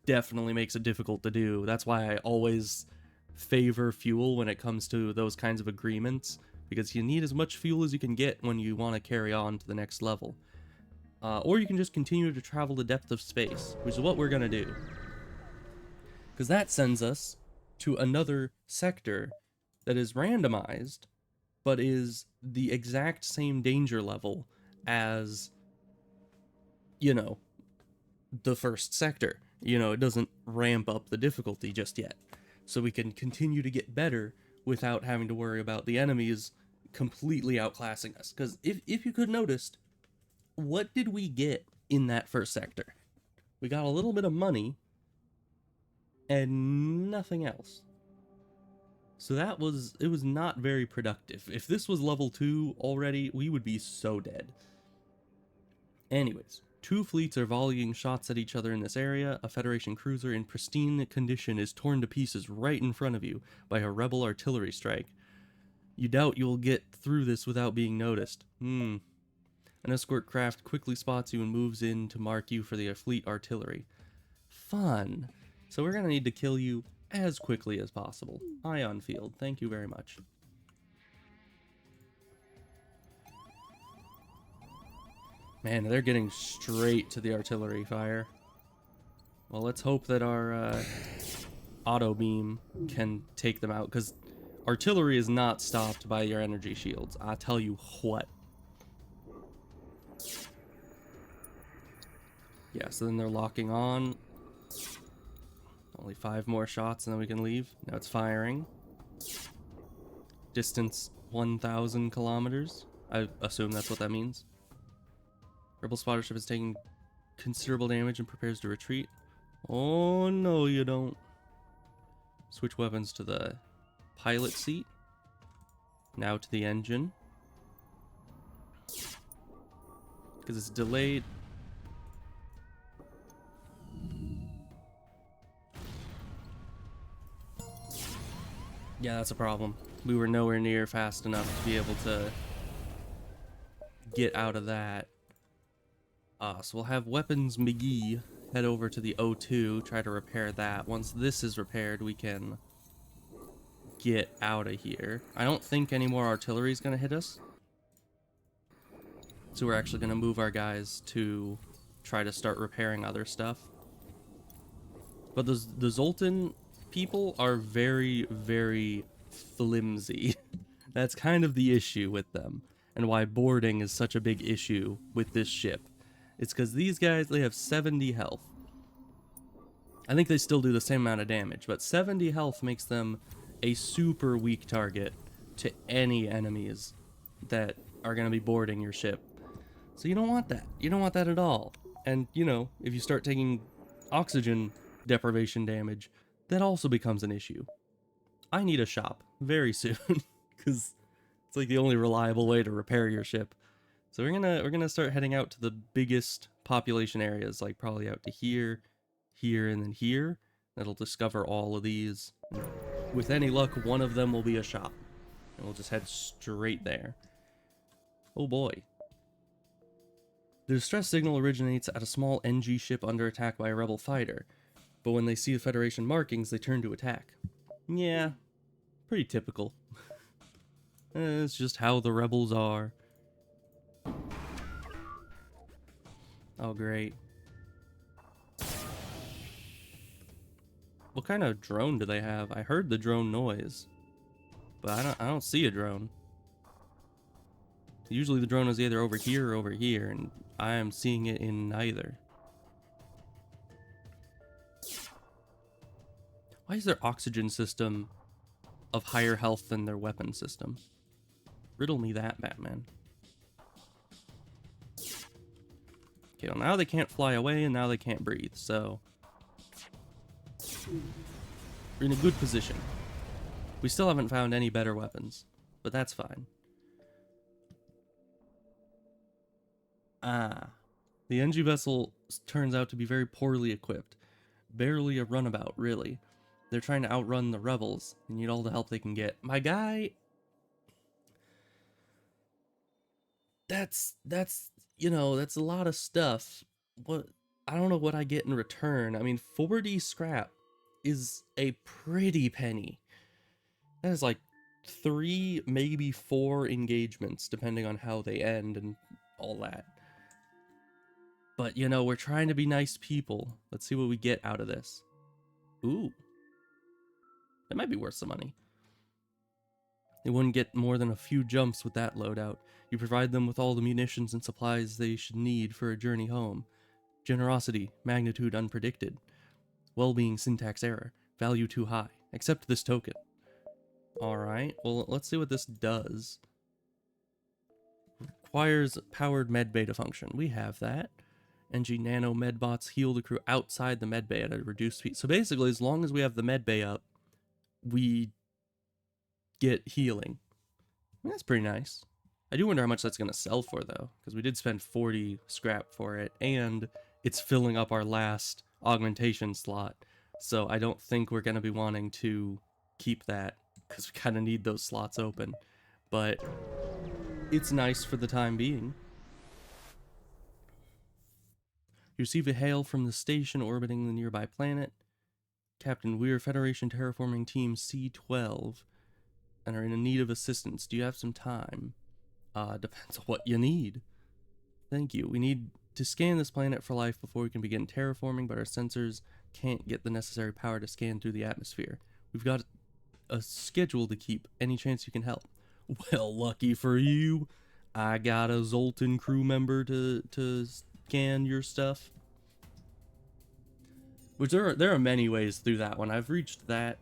[SPEAKER 1] definitely makes it difficult to do. That's why I always favor fuel when it comes to those kinds of agreements, because you need as much fuel as you can get when you want to carry on to the next level. Or you can just continue to travel the depth of space, which is what we're going to do. Because that sends us to another sector that is randomized, but is the exact same danger level as, you know, the first sector. You know, it doesn't ramp up the difficulty just yet. So we can continue to get better without having to worry about the enemies completely outclassing us. Because if you could notice, what did we get in that first sector? We got a little bit of money and nothing else. So it was not very productive. If this was level 2 already, we would be so dead. Anyways, Two fleets are volleying shots at each other in this area. A Federation cruiser in pristine condition is torn to pieces right in front of you by a rebel artillery strike. You doubt you will get through this without being noticed. An escort craft quickly spots you and moves in to mark you for the fleet artillery. Fun. So we're going to need to kill you as quickly as possible. Ion field, thank you very much. Man, they're getting straight to the artillery fire. Well, let's hope that our auto beam can take them out, because artillery is not stopped by your energy shields. I tell you what. Yeah, so then they're locking on. Only 5 more shots and then we can leave. Now it's firing. Distance 1,000 kilometers. I assume that's what that means. Rebel spotter ship is taking considerable damage and prepares to retreat. Oh no, you don't. Switch weapons to the pilot seat. Now to the engine. Because it's delayed. Yeah, that's a problem. We were nowhere near fast enough to be able to get out of that. So we'll have Weapons McGee head over to the O2, try to repair that. Once this is repaired, we can get out of here. I don't think any more artillery is going to hit us. So we're actually going to move our guys to try to start repairing other stuff. But the Zoltan people are very, very flimsy. That's kind of the issue with them, and why boarding is such a big issue with this ship. It's because these guys, they have 70 health. I think they still do the same amount of damage, but 70 health makes them a super weak target to any enemies that are going to be boarding your ship. So you don't want that. You don't want that at all. And, you know, if you start taking oxygen deprivation damage, that also becomes an issue. I need a shop very soon, because it's like the only reliable way to repair your ship. So we're gonna start heading out to the biggest population areas, like probably out to here, here, and then here. That'll discover all of these. With any luck, one of them will be a shop, and we'll just head straight there. Oh boy. The distress signal originates at a small NG ship under attack by a rebel fighter, but when they see the Federation markings, they turn to attack. Yeah, pretty typical. It's just how the rebels are. Oh, great. What kind of drone do they have? I heard the drone noise, but I don't see a drone. Usually the drone is either over here or over here, and I am seeing it in neither. Why is their oxygen system of higher health than their weapon system? Riddle me that, Batman. Okay, well now they can't fly away, and now they can't breathe, so we're in a good position. We still haven't found any better weapons, but that's fine. The NG vessel turns out to be very poorly equipped. Barely a runabout, really. They're trying to outrun the rebels and need all the help they can get. My guy... That's you know, that's a lot of stuff. What, I don't know what I get in return. I mean, 40 scrap is a pretty penny. That is like 3, maybe 4 engagements, depending on how they end and all that. But, you know, we're trying to be nice people. Let's see what we get out of this. Ooh. That might be worth some money. They wouldn't get more than a few jumps with that loadout. You provide them with all the munitions and supplies they should need for a journey home. Generosity, magnitude unpredicted. Well-being syntax error. Value too high. Accept this token. Alright, well, let's see what this does. Requires powered medbay to function. We have that. NG nano medbots heal the crew outside the medbay at a reduced speed. So basically, as long as we have the medbay up, we get healing. I mean, that's pretty nice. I do wonder how much that's going to sell for, though, because we did spend 40 scrap for it, and it's filling up our last augmentation slot. So I don't think we're going to be wanting to keep that, because we kind of need those slots open. But it's nice for the time being. You receive a hail from the station orbiting the nearby planet. Captain, we're Federation Terraforming Team C12 and are in need of assistance. Do you have some time? Depends on what you need. Thank you. We need to scan this planet for life before we can begin terraforming, but our sensors can't get the necessary power to scan through the atmosphere. We've got a schedule to keep. Any chance you can help? Well, lucky for you, I got a Zoltan crew member to scan your stuff. Which there are many ways through that one. I've reached that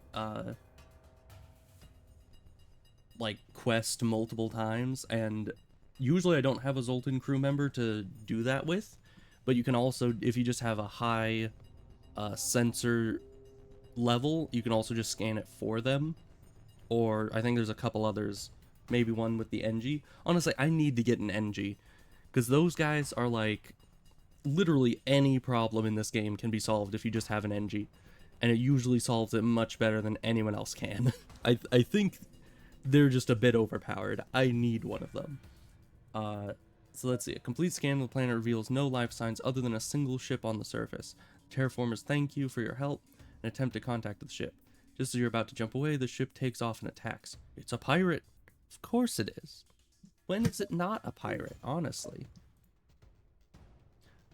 [SPEAKER 1] like quest multiple times, and usually I don't have a Zoltan crew member to do that with, but you can also, if you just have a high sensor level, you can also just scan it for them. Or I think there's a couple others, maybe one with the NG. Honestly, I need to get an NG, because those guys are like, literally any problem in this game can be solved if you just have an NG, and it usually solves it much better than anyone else can. I think they're just a bit overpowered. I need one of them. So let's see. A complete scan of the planet reveals no life signs other than a single ship on the surface. The terraformers thank you for your help and attempt to contact the ship. Just as you're about to jump away, the ship takes off and attacks. It's a pirate. Of course it is. When is it not a pirate, honestly?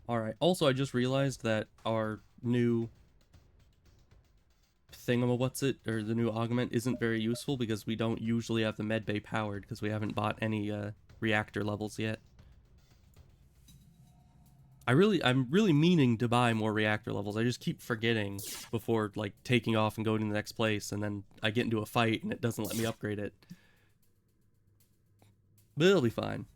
[SPEAKER 1] Alright, also I just realized that our new thingamawhatsit, or the new augment, isn't very useful because we don't usually have the medbay powered because we haven't bought any reactor levels yet. I'm really meaning to buy more reactor levels. I just keep forgetting before like taking off and going to the next place, and then I get into a fight and it doesn't let me upgrade it. But it'll be fine.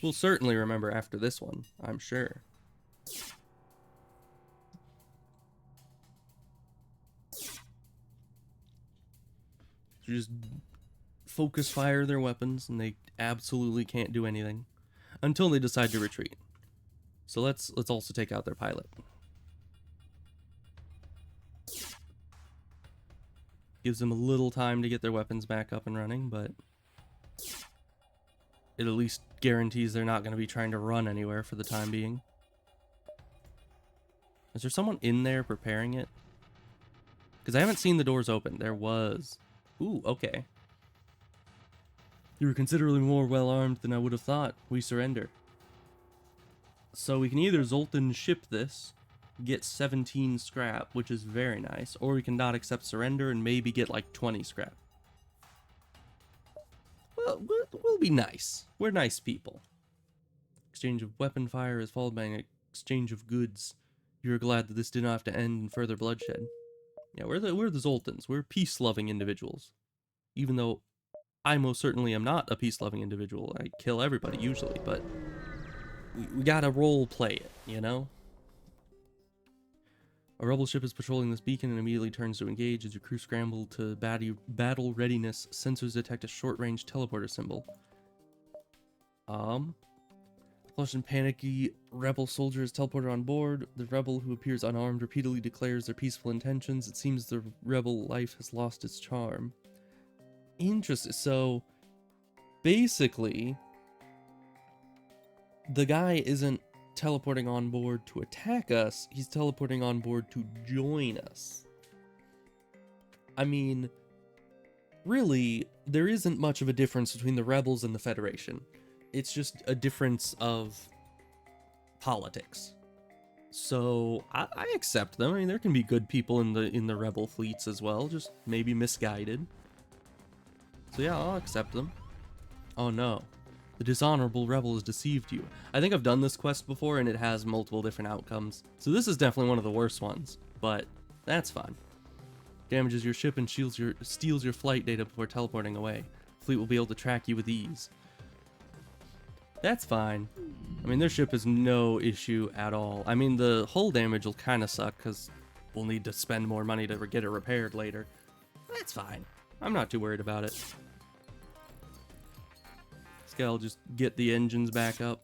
[SPEAKER 1] We'll certainly remember after this one, I'm sure. So just focus fire their weapons, and they absolutely can't do anything until they decide to retreat. So let's also take out their pilot. Gives them a little time to get their weapons back up and running, but it at least guarantees they're not going to be trying to run anywhere for the time being. Is there someone in there preparing it? Because I haven't seen the doors open. There was. Ooh, okay. You were considerably more well-armed than I would have thought. We surrender. So we can either Zoltan ship this, get 17 scrap, which is very nice, or we can not accept surrender and maybe get like 20 scrap. Well, we'll be nice. We're nice people. Exchange of weapon fire is followed by an exchange of goods. You're glad that this did not have to end in further bloodshed. Yeah, we're the Zoltans. We're peace-loving individuals. Even though I most certainly am not a peace-loving individual. I kill everybody usually, but we gotta role play it, you know? A rebel ship is patrolling this beacon and immediately turns to engage as your crew scramble to battle readiness. Sensors detect a short-range teleporter symbol. Flushed and panicky rebel soldier is teleported on board. The rebel, who appears unarmed, repeatedly declares their peaceful intentions. It seems the rebel life has lost its charm. Interesting. So, basically, the guy isn't teleporting on board to attack us, he's teleporting on board to join us. I mean, really, there isn't much of a difference between the rebels and the Federation. It's just a difference of politics. So I accept them. I mean, there can be good people in the rebel fleets as well, just maybe misguided. So yeah, I'll accept them. Oh no. The dishonorable rebel has deceived you. I think I've done this quest before and it has multiple different outcomes. So this is definitely one of the worst ones, but that's fine. Damages your ship and steals your flight data before teleporting away. Fleet will be able to track you with ease. That's fine. I mean, their ship is no issue at all. I mean, the hull damage will kind of suck because we'll need to spend more money to get it repaired later. That's fine. I'm not too worried about it. guy will just get the engines back up.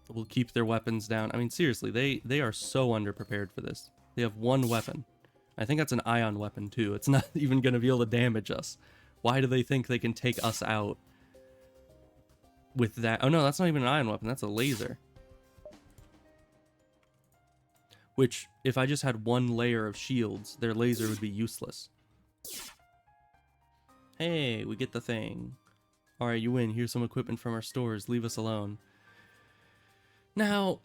[SPEAKER 1] We'll keep their weapons down. I mean, seriously, they are so underprepared for this. They have one weapon. I think that's an ion weapon, too. It's not even going to be able to damage us. Why do they think they can take us out with that? Oh, no, that's not even an ion weapon. That's a laser. Which, if I just had one layer of shields, their laser would be useless. Hey, we get the thing. Alright, you win. Here's some equipment from our stores. Leave us alone. Now,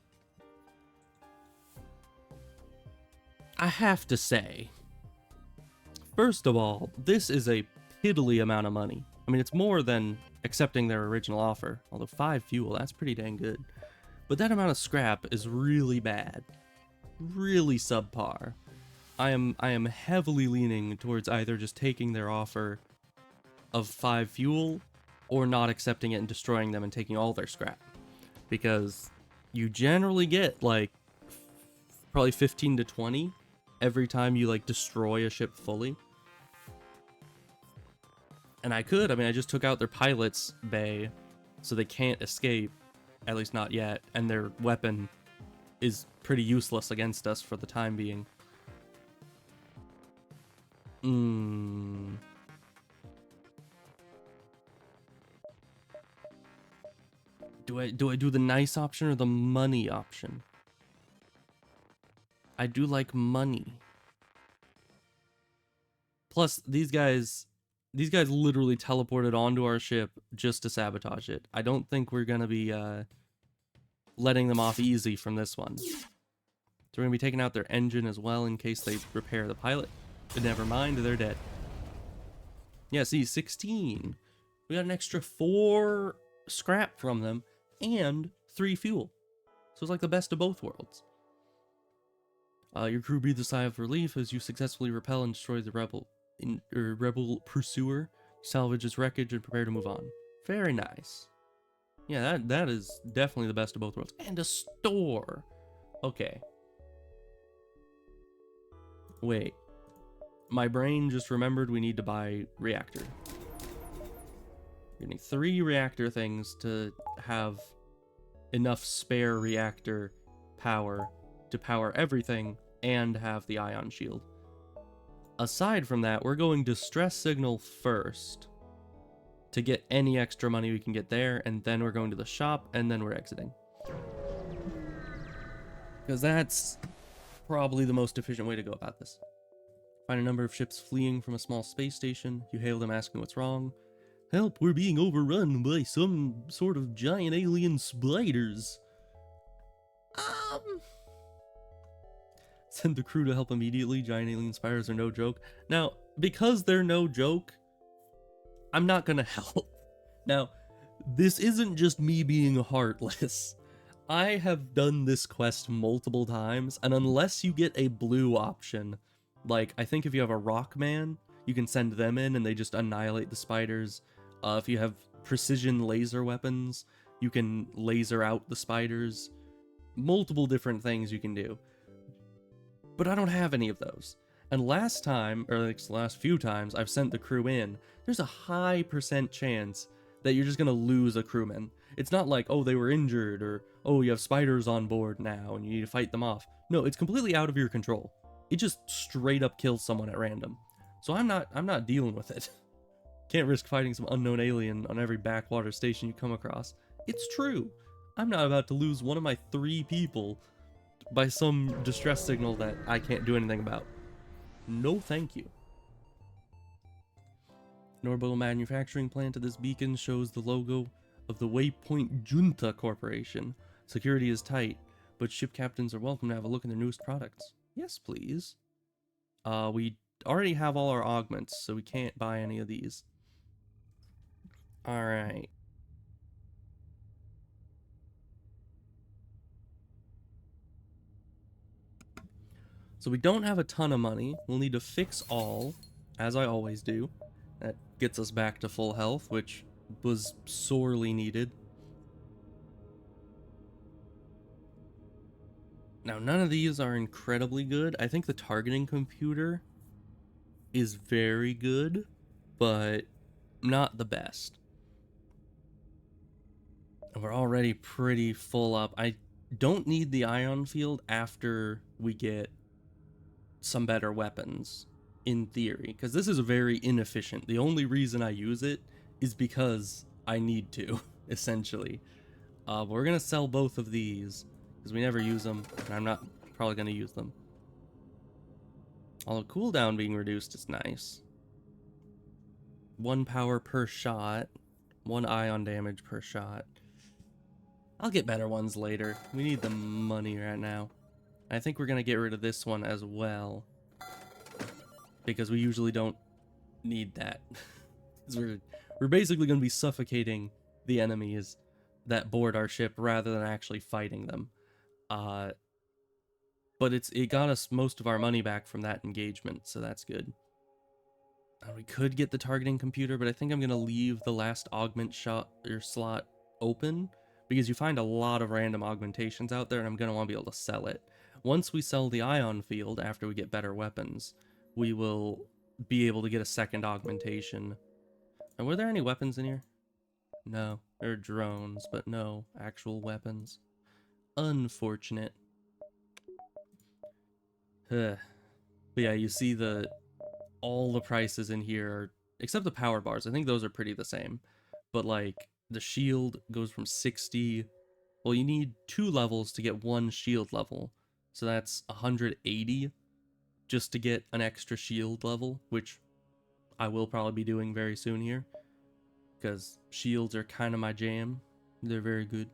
[SPEAKER 1] I have to say, first of all, this is a piddly amount of money. I mean, it's more than accepting their original offer. Although 5 fuel, that's pretty dang good. But that amount of scrap is really bad. Really subpar. I am heavily leaning towards either just taking their offer of 5 fuel or not accepting it and destroying them and taking all their scrap. Because you generally get like probably 15 to 20 every time you like destroy a ship fully. And I just took out their pilot's bay so they can't escape, at least not yet, and their weapon is pretty useless against us for the time being. Do I do the nice option or the money option? I do like money. Plus, these guys literally teleported onto our ship just to sabotage it. I don't think we're gonna be letting them off easy from this one. So we're gonna be taking out their engine as well in case they repair the pilot. But never mind, they're dead. Yeah, see, 16. We got an extra 4 scrap from them and 3 fuel. So it's like the best of both worlds. Your crew breathed a sigh of relief as you successfully repel and destroy the rebel pursuer, salvage his wreckage, and prepare to move on. Very nice. Yeah, that is definitely the best of both worlds. And a store. Okay. Wait. My brain just remembered we need to buy reactor. We need 3 reactor things to have enough spare reactor power to power everything and have the ion shield. Aside from that, we're going distress signal first to get any extra money we can get there, and then we're going to the shop, and then we're exiting. Because that's probably the most efficient way to go about this. Find a number of ships fleeing from a small space station. You hail them asking what's wrong. Help, we're being overrun by some sort of giant alien spiders. Send the crew to help immediately. Giant alien spiders are no joke. Now, because they're no joke, I'm not gonna help. Now, this isn't just me being heartless. I have done this quest multiple times, and unless you get a blue option, like, I think if you have a rock man, you can send them in and they just annihilate the spiders. If you have precision laser weapons, you can laser out the spiders. Multiple different things you can do. But I don't have any of those. And last time, or like the last few times I've sent the crew in, there's a high % chance that you're just gonna lose a crewman. It's not like, oh, they were injured, or, oh, you have spiders on board now and you need to fight them off. No, it's completely out of your control. It just straight up kills someone at random. So I'm not dealing with it. Can't risk fighting some unknown alien on every backwater station you come across. It's true. I'm not about to lose one of my 3 people by some distress signal that I can't do anything about. No thank you. An orbital manufacturing plant of this beacon shows the logo of the Waypoint Junta Corporation. Security is tight, but ship captains are welcome to have a look at their newest products. Yes, please. We already have all our augments, so we can't buy any of these. Alright. So we don't have a ton of money. We'll need to fix all, as I always do. That gets us back to full health, which was sorely needed. Now, none of these are incredibly good. I think the targeting computer is very good, but not the best. We're already pretty full up. I don't need the ion field after we get some better weapons, in theory, because this is very inefficient. The only reason I use it is because I need to, essentially. But we're gonna sell both of these because we never use them, and I'm not probably gonna use them. Although cooldown being reduced is nice. 1 power per shot, 1 ion damage per shot. I'll get better ones later. We need the money right now. I think we're gonna get rid of this one as well, because we usually don't need that. we're basically gonna be suffocating the enemies that board our ship rather than actually fighting them. But it got us most of our money back from that engagement, so that's good. We could get the targeting computer, but I think I'm gonna leave the last augment shot or slot open, because you find a lot of random augmentations out there, and I'm gonna want to be able to sell it. Once we sell the ion field after we get better weapons, we will be able to get a second augmentation. And were there any weapons in here? No, there are drones, but no actual weapons. Unfortunate. But yeah, you see all the prices in here, except the power bars. I think those are pretty the same. But like the shield goes from 60. Well, you need 2 levels to get 1 shield level. So that's 180 just to get an extra shield level, which I will probably be doing very soon here, because shields are kind of my jam. They're very good.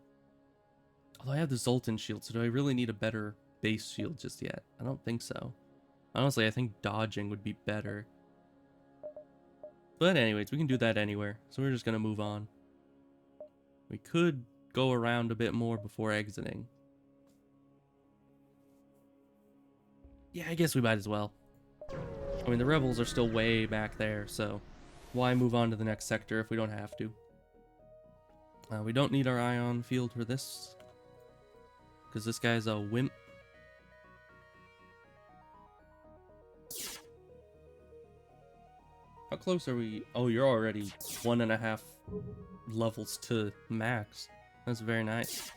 [SPEAKER 1] Although I have the Zoltan shield, so do I really need a better base shield just yet? I don't think so. Honestly, I think dodging would be better. But anyways, we can do that anywhere, so we're just going to move on. We could go around a bit more before exiting. Yeah, I guess we might as well. I mean, the rebels are still way back there, so why move on to the next sector if we don't have to? We don't need our ion field for this, because this guy's a wimp. How close are we? Oh, you're already 1.5 levels to max. That's very nice.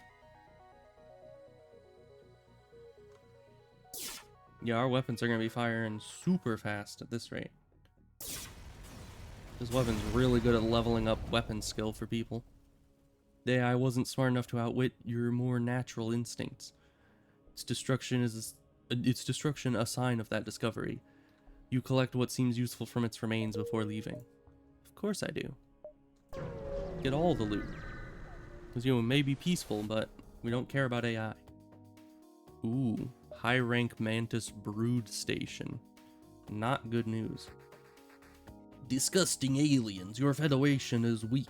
[SPEAKER 1] Yeah, our weapons are going to be firing super fast at this rate. This weapon's really good at leveling up weapon skill for people. The AI wasn't smart enough to outwit your more natural instincts. Its destruction a sign of that discovery. You collect what seems useful from its remains before leaving. Of course I do. Get all the loot. Because, you know, it may be peaceful, but we don't care about AI. Ooh, high rank Mantis brood station. Not good news. Disgusting aliens, your federation is weak.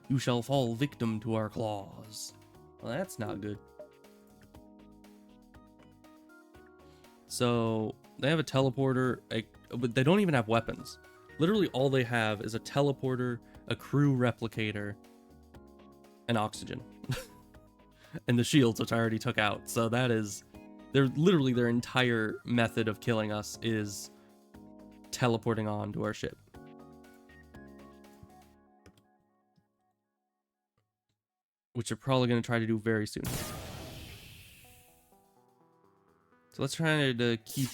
[SPEAKER 1] You shall fall victim to our claws. Well, that's not good. So, they have a teleporter, but they don't even have weapons. Literally all they have is a teleporter, a crew replicator, and oxygen. And the shields, which I already took out. So that is... literally their entire method of killing us is teleporting on to our ship. Which they're probably going to try to do very soon. So let's try to keep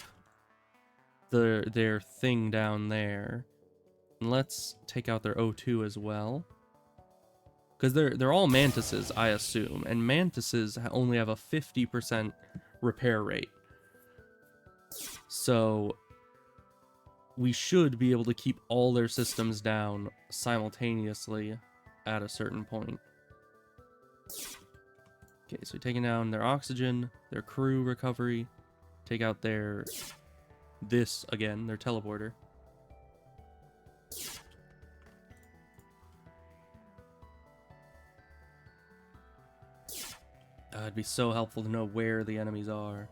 [SPEAKER 1] their thing down there. And let's take out their O2 as well. Because they're all mantises, I assume. And mantises only have a 50% repair rate. So we should be able to keep all their systems down simultaneously at a certain point. Okay, so taking down their oxygen, their crew recovery, take out their... this, again, their teleporter. It'd be so helpful to know where the enemies are.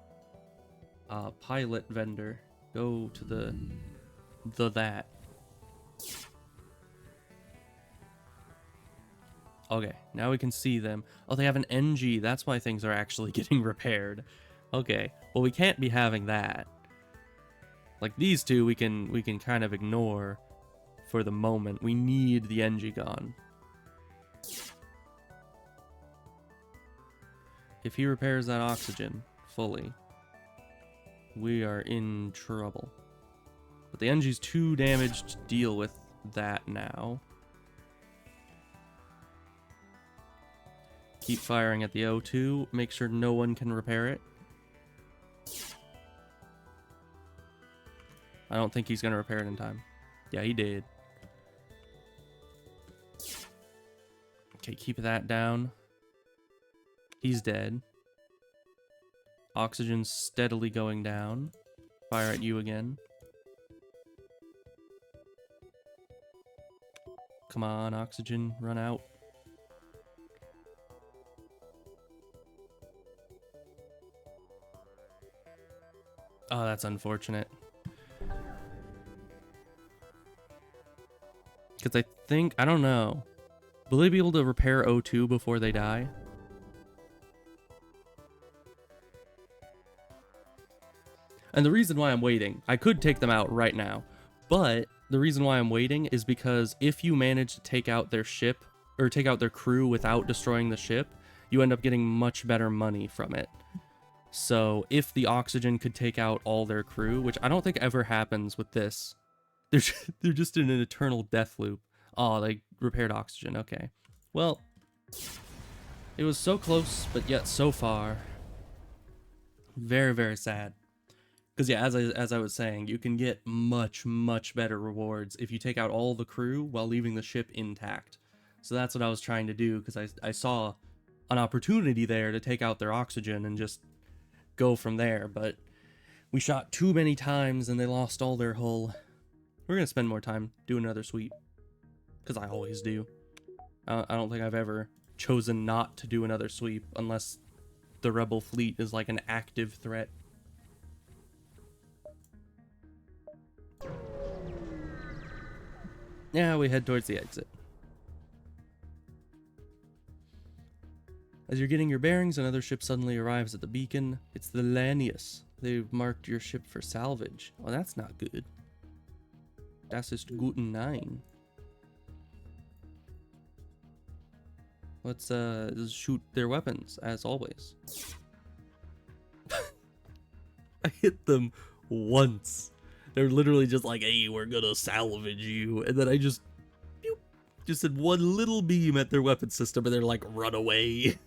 [SPEAKER 1] Pilot vendor. Go to that. Okay, now we can see them. Oh, they have an NG. That's why things are actually getting repaired. Okay, well, we can't be having that. Like these two, we can kind of ignore for the moment. We need the NG gone. if he repairs that oxygen fully, we are in trouble. But the NG's too damaged to deal with that now. Keep firing at the O2. Make sure no one can repair it. I don't think he's going to repair it in time. Yeah, he did. Okay, keep that down. He's dead. Oxygen's steadily going down. Fire at you again. Come on, oxygen, run out. Oh, that's unfortunate. Because I think, I don't know. Will they be able to repair O2 before they die? And the reason why I'm waiting, I could take them out right now, but the reason why I'm waiting is because if you manage to take out their ship, or take out their crew without destroying the ship, you end up getting much better money from it. So if the oxygen could take out all their crew, which I don't think ever happens with this, they're just in an eternal death loop. Oh, they repaired oxygen, okay. Well, it was so close, but yet so far. Very, very sad. Because yeah, as I was saying, you can get much, much better rewards if you take out all the crew while leaving the ship intact. So that's what I was trying to do, because I saw an opportunity there to take out their oxygen and just go from there, but we shot too many times and they lost all their hull. We're going to spend more time doing another sweep, because I always do. I don't think I've ever chosen not to do another sweep unless the rebel fleet is like an active threat. Yeah, we head towards the exit. As you're getting your bearings, another ship suddenly arrives at the beacon. It's the Lanius. They've marked your ship for salvage. Oh, that's not good. Das ist guten Nein. Let's shoot their weapons, as always. I hit them once. They're literally just like, hey, we're gonna salvage you. And then I just did one little beam at their weapon system and they're like, run away.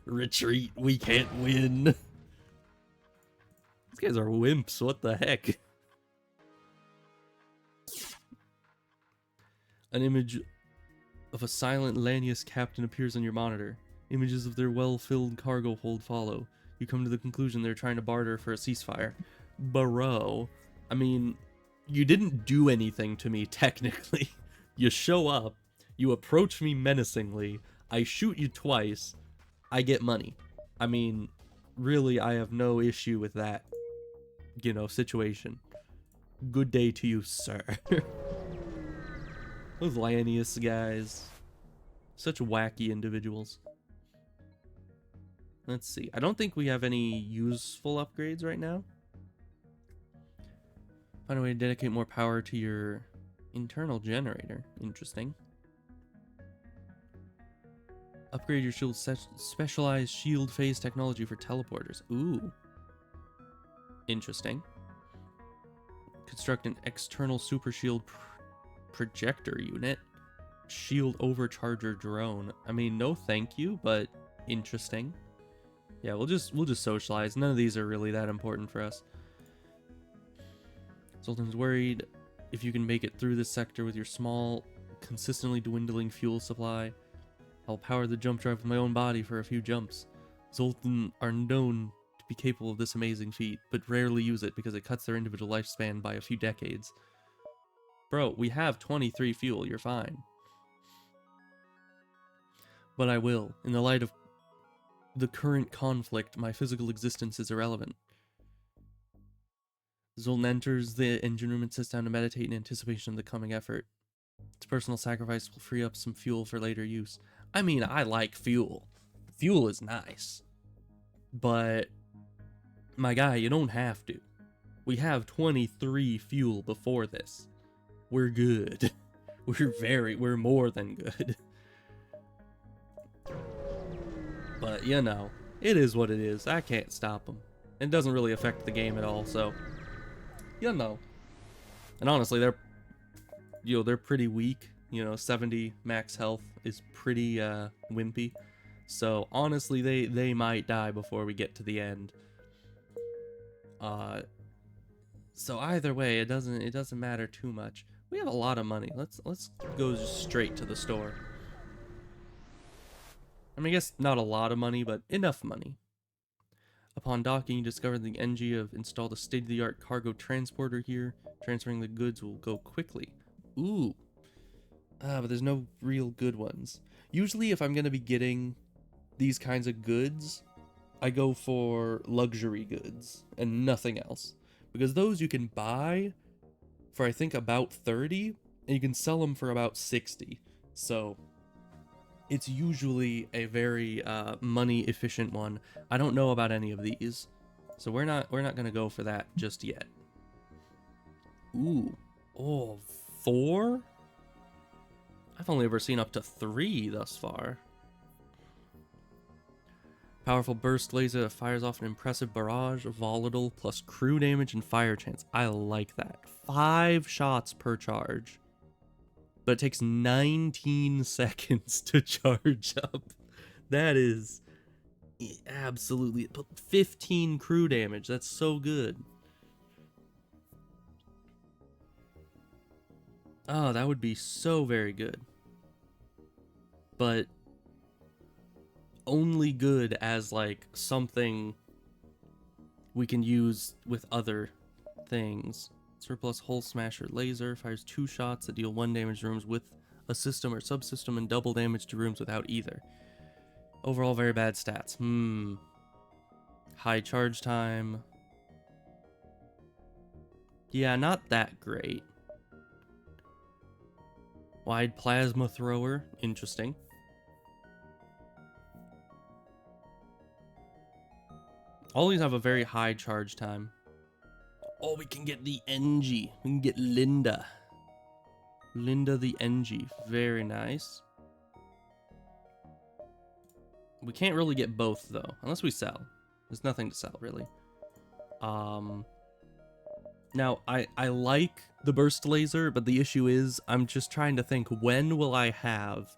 [SPEAKER 1] Retreat, we can't win. These guys are wimps, what the heck? An image of a silent Lanius captain appears on your monitor. Images of their well-filled cargo hold follow. You come to the conclusion they're trying to barter for a ceasefire. Bro, I mean, you didn't do anything to me, technically. You show up, you approach me menacingly, I shoot you twice, I get money. I mean, really, I have no issue with that, situation. Good day to you, sir. Those Lanius guys. Such wacky individuals. Let's see. I don't think we have any useful upgrades right now. Find a way to dedicate more power to your internal generator. Interesting. Upgrade your shield specialized shield phase technology for teleporters. Ooh. Interesting. Construct an external super shield projector unit. Shield overcharger drone. I mean, no thank you, but interesting. Yeah, we'll just socialize. None of these are really that important for us. Sultan's worried if you can make it through this sector with your small, consistently dwindling fuel supply. I'll power the jump drive with my own body for a few jumps. Zoltan are known to be capable of this amazing feat, but rarely use it because it cuts their individual lifespan by a few decades. Bro, we have 23 fuel, you're fine. But I will. In the light of the current conflict, my physical existence is irrelevant. Zoltan enters the engine room and sits down to meditate in anticipation of the coming effort. Its personal sacrifice will free up some fuel for later use. I mean, I like fuel. Fuel is nice. But, my guy, you don't have to. We have 23 fuel before this. We're good. We're more than good. But, It is what it is. I can't stop them. It doesn't really affect the game at all, so you know. And honestly, they're pretty weak. 70 max health is pretty wimpy. So honestly, they might die before we get to the end. So either way, it doesn't matter too much. We have a lot of money. Let's go straight to the store. I mean, I guess not a lot of money, but enough money. Upon docking, you discover the NG have installed a state-of-the-art cargo transporter here. Transferring the goods will go quickly. Ooh. But there's no real good ones. Usually, if I'm going to be getting these kinds of goods, I go for luxury goods and nothing else. Because those you can buy for, I think, about 30, and you can sell them for about 60. So it's usually a very money efficient one. I don't know about any of these, so we're not gonna go for that just yet. Ooh, oh, 4? I've only ever seen up to 3 thus far. Powerful burst laser that fires off an impressive barrage, volatile, plus crew damage and fire chance. I like that. 5 shots per charge. But it takes 19 seconds to charge up. That is absolutely... 15 crew damage. That's so good. Oh, that would be so very good. But only good as, like, something we can use with other things. Surplus Hull Smasher Laser fires 2 shots that deal 1 damage to rooms with a system or subsystem and double damage to rooms without either. Overall, very bad stats. High charge time. Yeah, not that great. Wide Plasma Thrower. Interesting. All these have a very high charge time. Oh, we can get the NG. We can get Linda. Linda the NG. Very nice. We can't really get both, though. Unless we sell. There's nothing to sell, really. Now, I like the burst laser, but the issue is I'm just trying to think, when will I have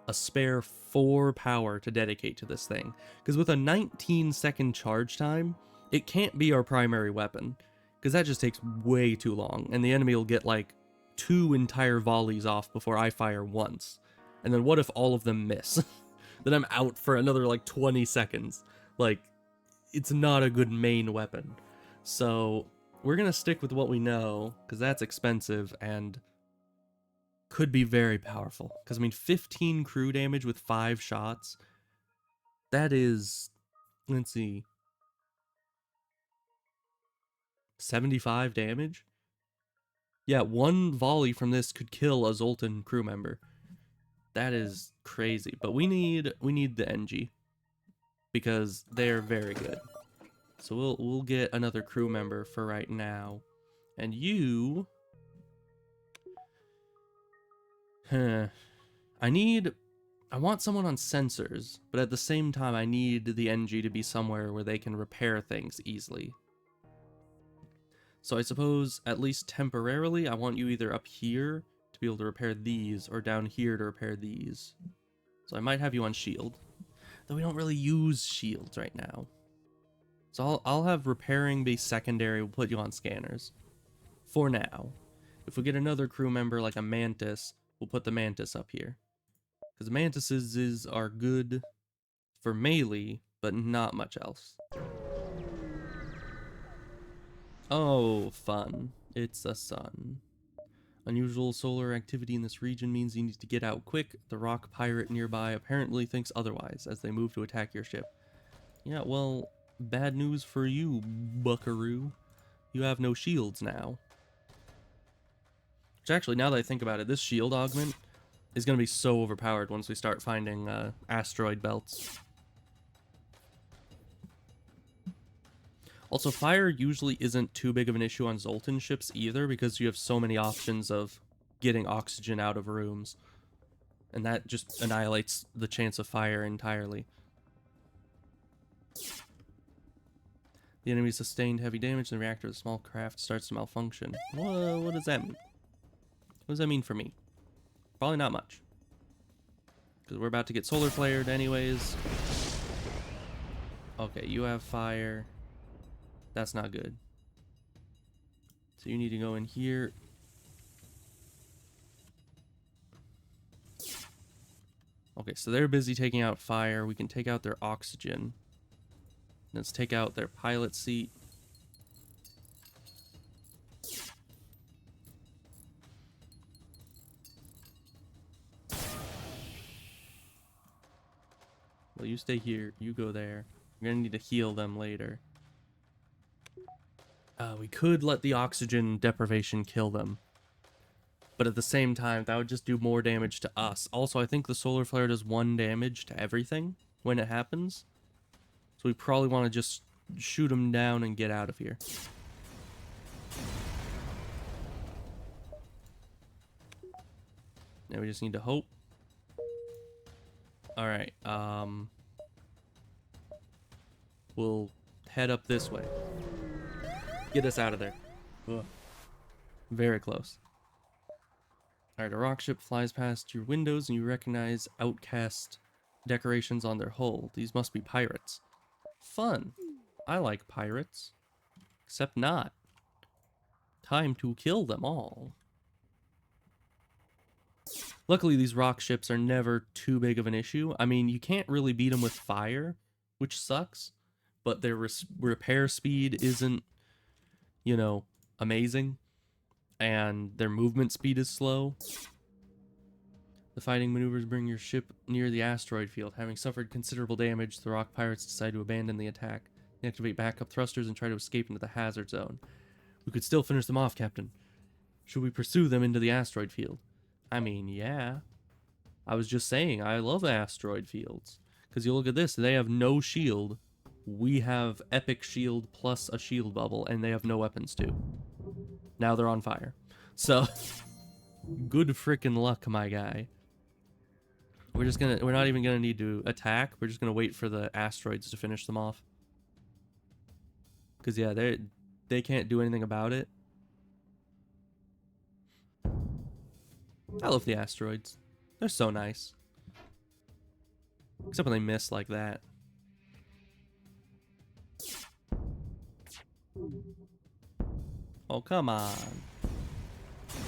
[SPEAKER 1] a spare 4 power to dedicate to this thing? Because with a 19-second charge time, it can't be our primary weapon. Because that just takes way too long, and the enemy will get, like, 2 entire volleys off before I fire once. And then what if all of them miss? Then I'm out for another, like, 20 seconds. Like, it's not a good main weapon. So, we're gonna stick with what we know, because that's expensive, and could be very powerful. Because, I mean, 15 crew damage with 5 shots, that is, let's see, 75 damage? Yeah, 1 volley from this could kill a Zoltan crew member. That is crazy. But we need the NG, because they're very good. So we'll get another crew member for right now. And you... I want someone on sensors, but at the same time I need the NG to be somewhere where they can repair things easily. So I suppose, at least temporarily, I want you either up here to be able to repair these, or down here to repair these. So I might have you on shield. Though we don't really use shields right now. So I'll have repairing be secondary, we'll put you on scanners. For now. If we get another crew member like a Mantis, we'll put the Mantis up here. Because Mantises are good for melee, but not much else. Oh, fun. It's the sun. Unusual solar activity in this region means you need to get out quick. The rock pirate nearby apparently thinks otherwise as they move to attack your ship. Yeah, well, bad news for you, buckaroo. You have no shields now. Which actually, now that I think about it, this shield augment is going to be so overpowered once we start finding asteroid belts. Also, fire usually isn't too big of an issue on Zoltan ships either, because you have so many options of getting oxygen out of rooms. And that just annihilates the chance of fire entirely. The enemy sustained heavy damage and the reactor of the small craft starts to malfunction. What does that mean? What does that mean for me? Probably not much. Because we're about to get solar flared anyways. Okay, you have fire. That's not good. So you need to go in here. Okay, so they're busy taking out fire. We can take out their oxygen. Let's take out their pilot seat. Well, you stay here. You go there. We're gonna need to heal them later. We could let the oxygen deprivation kill them. But at the same time, that would just do more damage to us. Also, I think the solar flare does 1 damage to everything when it happens. So we probably want to just shoot them down and get out of here. Now we just need to hope. Alright, we'll head up this way. Get us out of there. Ugh. Very close. Alright, a rock ship flies past your windows and you recognize outcast decorations on their hull. These must be pirates. Fun. I like pirates. Except not. Time to kill them all. Luckily, these rock ships are never too big of an issue. I mean, you can't really beat them with fire, which sucks. But their repair speed isn't, you know, amazing. And their movement speed is slow. The fighting maneuvers bring your ship near the asteroid field. Having suffered considerable damage, the rock pirates decide to abandon the attack. They activate backup thrusters and try to escape into the hazard zone. We could still finish them off, Captain. Should we pursue them into the asteroid field? I mean, yeah. I was just saying, I love asteroid fields. Because you look at this, they have no shield. We have epic shield plus a shield bubble, and they have no weapons too. Now they're on fire. So, good frickin' luck, my guy. We're not even gonna need to attack. We're just gonna wait for the asteroids to finish them off. Because, yeah, they can't do anything about it. I love the asteroids. They're so nice. Except when they miss like that. Oh, come on.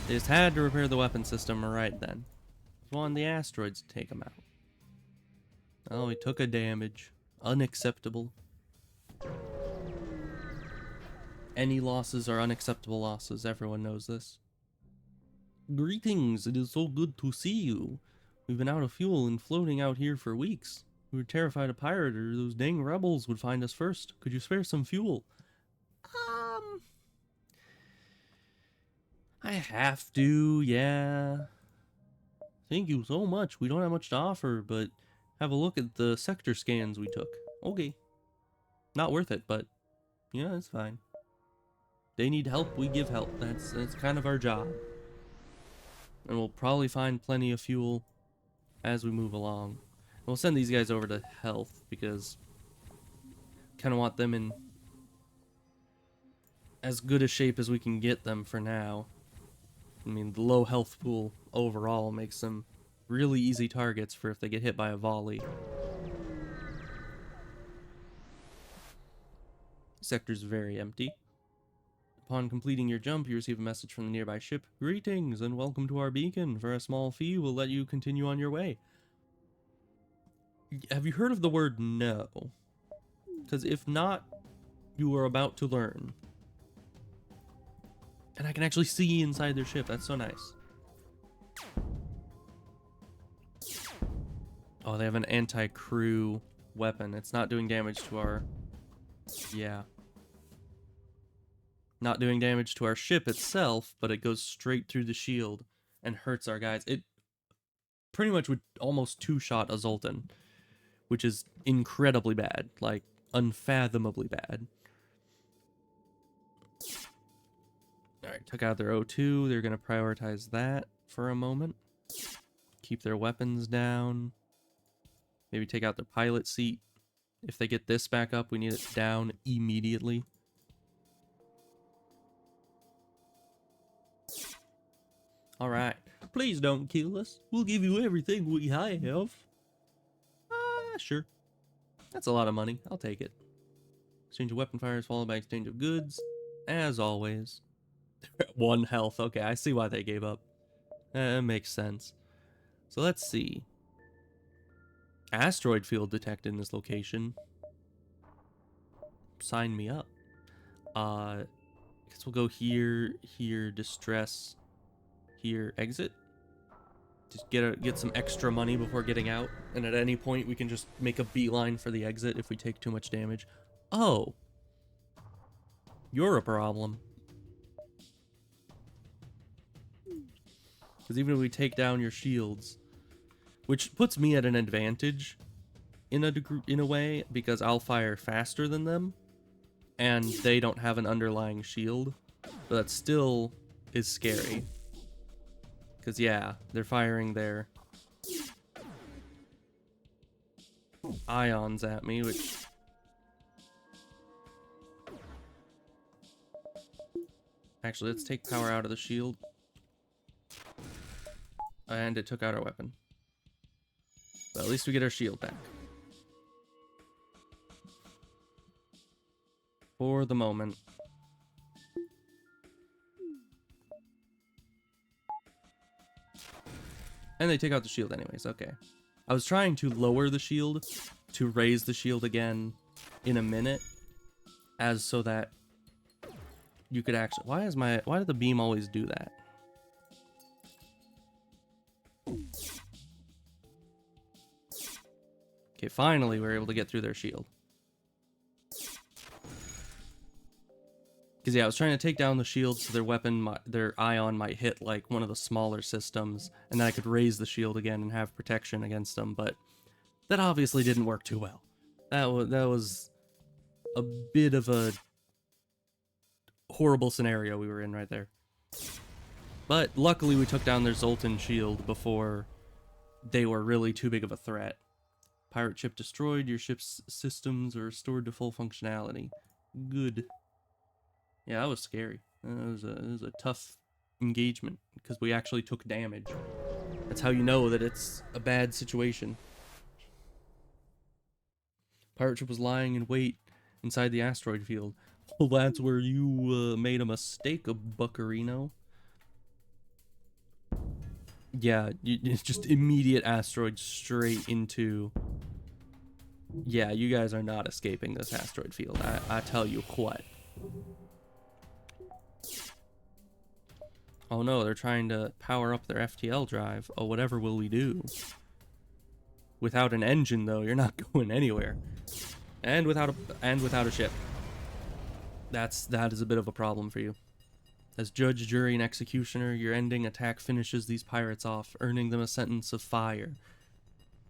[SPEAKER 1] They just had to repair the weapon system right then. Just wanted the asteroids to take them out. Oh, he took a damage. Unacceptable. Any losses are unacceptable losses. Everyone knows this. Greetings, it is so good to see you. We've been out of fuel and floating out here for weeks. We were terrified a pirate or those dang rebels would find us first. Could you spare some fuel? I have to, yeah. Thank you so much. We don't have much to offer, but have a look at the sector scans we took. Okay. Not worth it, but yeah, it's fine. They need help, we give help. That's kind of our job. And we'll probably find plenty of fuel as we move along. And we'll send these guys over to health because kind of want them in as good a shape as we can get them for now. I mean, the low health pool overall makes them really easy targets for if they get hit by a volley. Sector's very empty. Upon completing your jump, you receive a message from the nearby ship. Greetings and welcome to our beacon. For a small fee, we'll let you continue on your way. Have you heard of the word no? Because if not, you are about to learn. And I can actually see inside their ship. That's so nice. Oh, they have an anti-crew weapon. It's not doing damage to our... Yeah. Not doing damage to our ship itself, but it goes straight through the shield and hurts our guys. It pretty much would almost two-shot a Zoltan, which is incredibly bad. Like, unfathomably bad. Alright, took out their O2. They're going to prioritize that for a moment. Keep their weapons down. Maybe take out their pilot seat. If they get this back up, we need it down immediately. Alright. Please don't kill us. We'll give you everything we have. Sure. That's a lot of money. I'll take it. Exchange of weapon fires followed by exchange of goods. As always. 1 health. Okay, I see why they gave up. Makes sense. So let's see. Asteroid field detected in this location. Sign me up. Guess we'll go here, here, distress, here, exit. Just get some extra money before getting out, and at any point we can just make a beeline for the exit if we take too much damage. Oh, you're a problem. Because even if we take down your shields, which puts me at an advantage in a way, because I'll fire faster than them, and they don't have an underlying shield, but that still is scary. Because, yeah, they're firing their ions at me, which... Actually, let's take power out of the shield. And it took out our weapon. But at least we get our shield back. For the moment. And they take out the shield anyways, okay. I was trying to lower the shield to raise the shield again in a minute, as so that you could actually... Why did the beam always do that? Okay, finally we're able to get through their shield. Because, yeah, I was trying to take down the shield so their weapon, their ion might hit, like, one of the smaller systems, and then I could raise the shield again and have protection against them, but that obviously didn't work too well. That was a bit of a horrible scenario we were in right there. But luckily we took down their Zoltan shield before they were really too big of a threat. Pirate ship destroyed. Your ship's systems are restored to full functionality. Good. Yeah, that was scary. It was a tough engagement because we actually took damage. That's how you know that it's a bad situation. Pirate ship was lying in wait inside the asteroid field. Well, that's where you made a mistake, Buccarino. Yeah, it's just immediate asteroid straight into... Yeah, you guys are not escaping this asteroid field. I tell you what. Oh no, they're trying to power up their FTL drive. Oh, whatever will we do? Without an engine, though, you're not going anywhere. And without a ship. That is a bit of a problem for you. As judge, jury, and executioner, your ending attack finishes these pirates off, earning them a sentence of fire.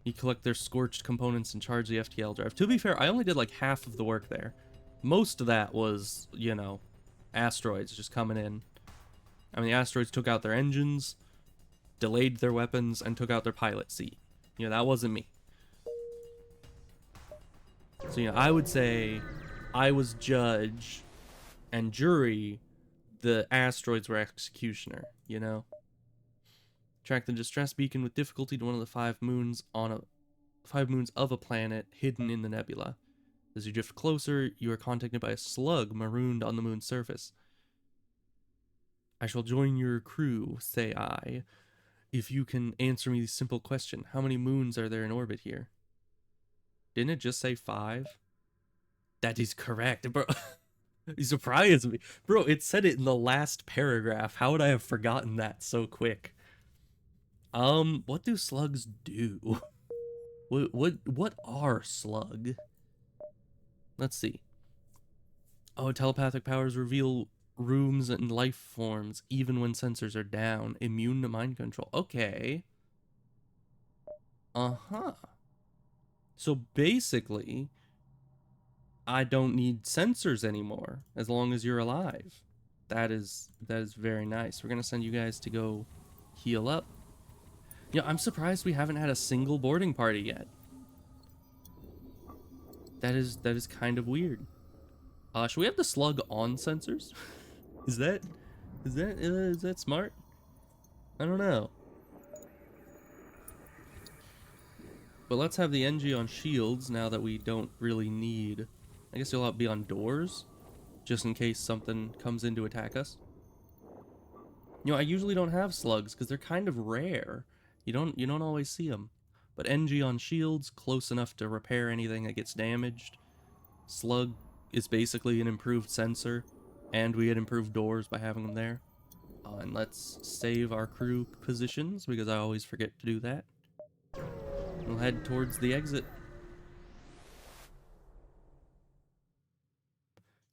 [SPEAKER 1] You collect their scorched components and charge the FTL drive. To be fair, I only did like half of the work there. Most of that was, you know, asteroids just coming in. I mean, the asteroids took out their engines, delayed their weapons, and took out their pilot seat. You know, that wasn't me. So, you know, I would say I was judge and jury. The asteroids were executioner, you know? Track the distress beacon with difficulty to one of the 5 moons of a planet hidden in the nebula. As you drift closer, you are contacted by a slug marooned on the moon's surface. I shall join your crew, say I, if you can answer me the simple question. How many moons are there in orbit here? Didn't it just say 5? That is correct, bro. You surprised me. Bro, it said it in the last paragraph. How would I have forgotten that so quick? What do slugs do? What are slug? Let's see. Oh, telepathic powers reveal rooms and life forms even when sensors are down. Immune to mind control. Okay. Uh-huh. So basically, I don't need sensors anymore as long as you're alive. That is very nice. We're gonna send you guys to go heal up. Yeah, I'm surprised we haven't had a single boarding party yet. That is kind of weird. Should we have the slug on sensors? is that smart? I don't know. But let's have the NG on shields now that we don't really need. I guess you'll be on doors, just in case something comes in to attack us. You know, I usually don't have slugs because they're kind of rare. You don't always see them. But NG on shields, close enough to repair anything that gets damaged. Slug is basically an improved sensor, and we get improved doors by having them there. And let's save our crew positions because I always forget to do that. We'll head towards the exit.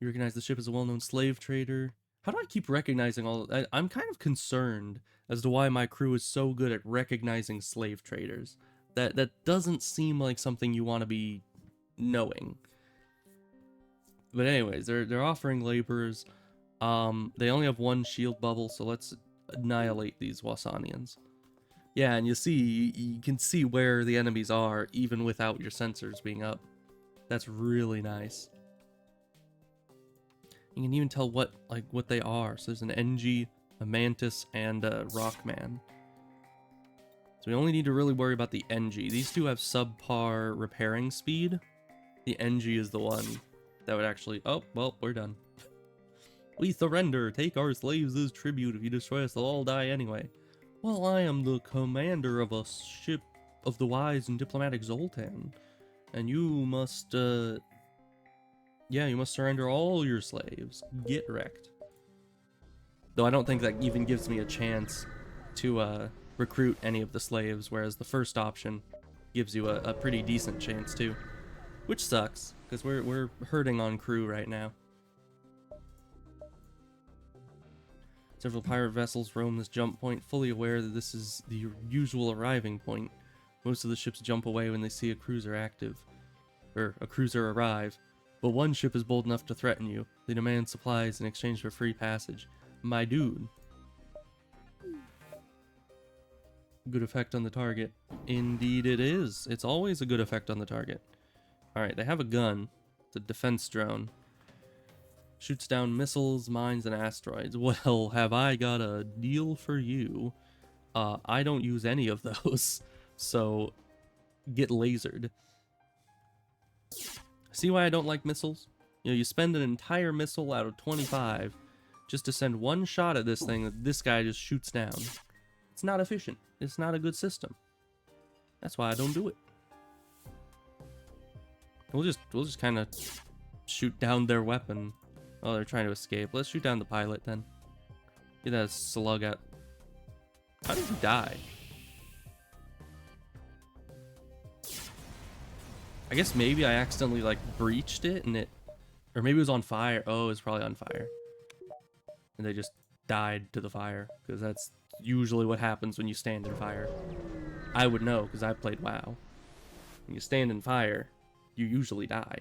[SPEAKER 1] You recognize the ship as a well-known slave trader. How do I keep recognizing all? I'm kind of concerned as to why my crew is so good at recognizing slave traders. That doesn't seem like something you want to be knowing. But anyways, they're offering laborers. They only have one shield bubble, so let's annihilate these Wasanians. Yeah, and you can see where the enemies are even without your sensors being up. That's really nice. You can even tell what they are. So there's an NG, a Mantis, and a Rockman. So we only need to really worry about the NG. These two have subpar repairing speed. The NG is the one that would actually... Oh, well, we're done. We surrender. Take our slaves as tribute. If you destroy us, they'll all die anyway. Well, I am the commander of a ship of the wise and diplomatic Zoltan. And you must, yeah, you must surrender all your slaves. Get wrecked. Though I don't think that even gives me a chance to, recruit any of the slaves, whereas the first option gives you a pretty decent chance too. Which sucks, because we're hurting on crew right now. Several pirate vessels roam this jump point, fully aware that this is the usual arriving point. Most of the ships jump away when they see a cruiser arrive. But one ship is bold enough to threaten you. They demand supplies in exchange for free passage. My dude. Good effect on the target. Indeed it is. It's always a good effect on the target. Alright, they have a gun. It's a defense drone. Shoots down missiles, mines, and asteroids. Well, have I got a deal for you. I don't use any of those, so get lasered. See why I don't like missiles? You know, you spend an entire missile out of 25 just to send one shot at this thing that this guy just shoots down. It's not efficient. It's not a good system. That's why I don't do it. We'll just kind of shoot down their weapon. Oh, they're trying to escape. Let's shoot down the pilot then. Get that slug out. How did he die? I guess maybe I accidentally like breached it and it, or maybe it was on fire. Oh, it was probably on fire. And they just died to the fire, because that's usually what happens when you stand in fire. I would know, because I've played WoW. When you stand in fire, you usually die.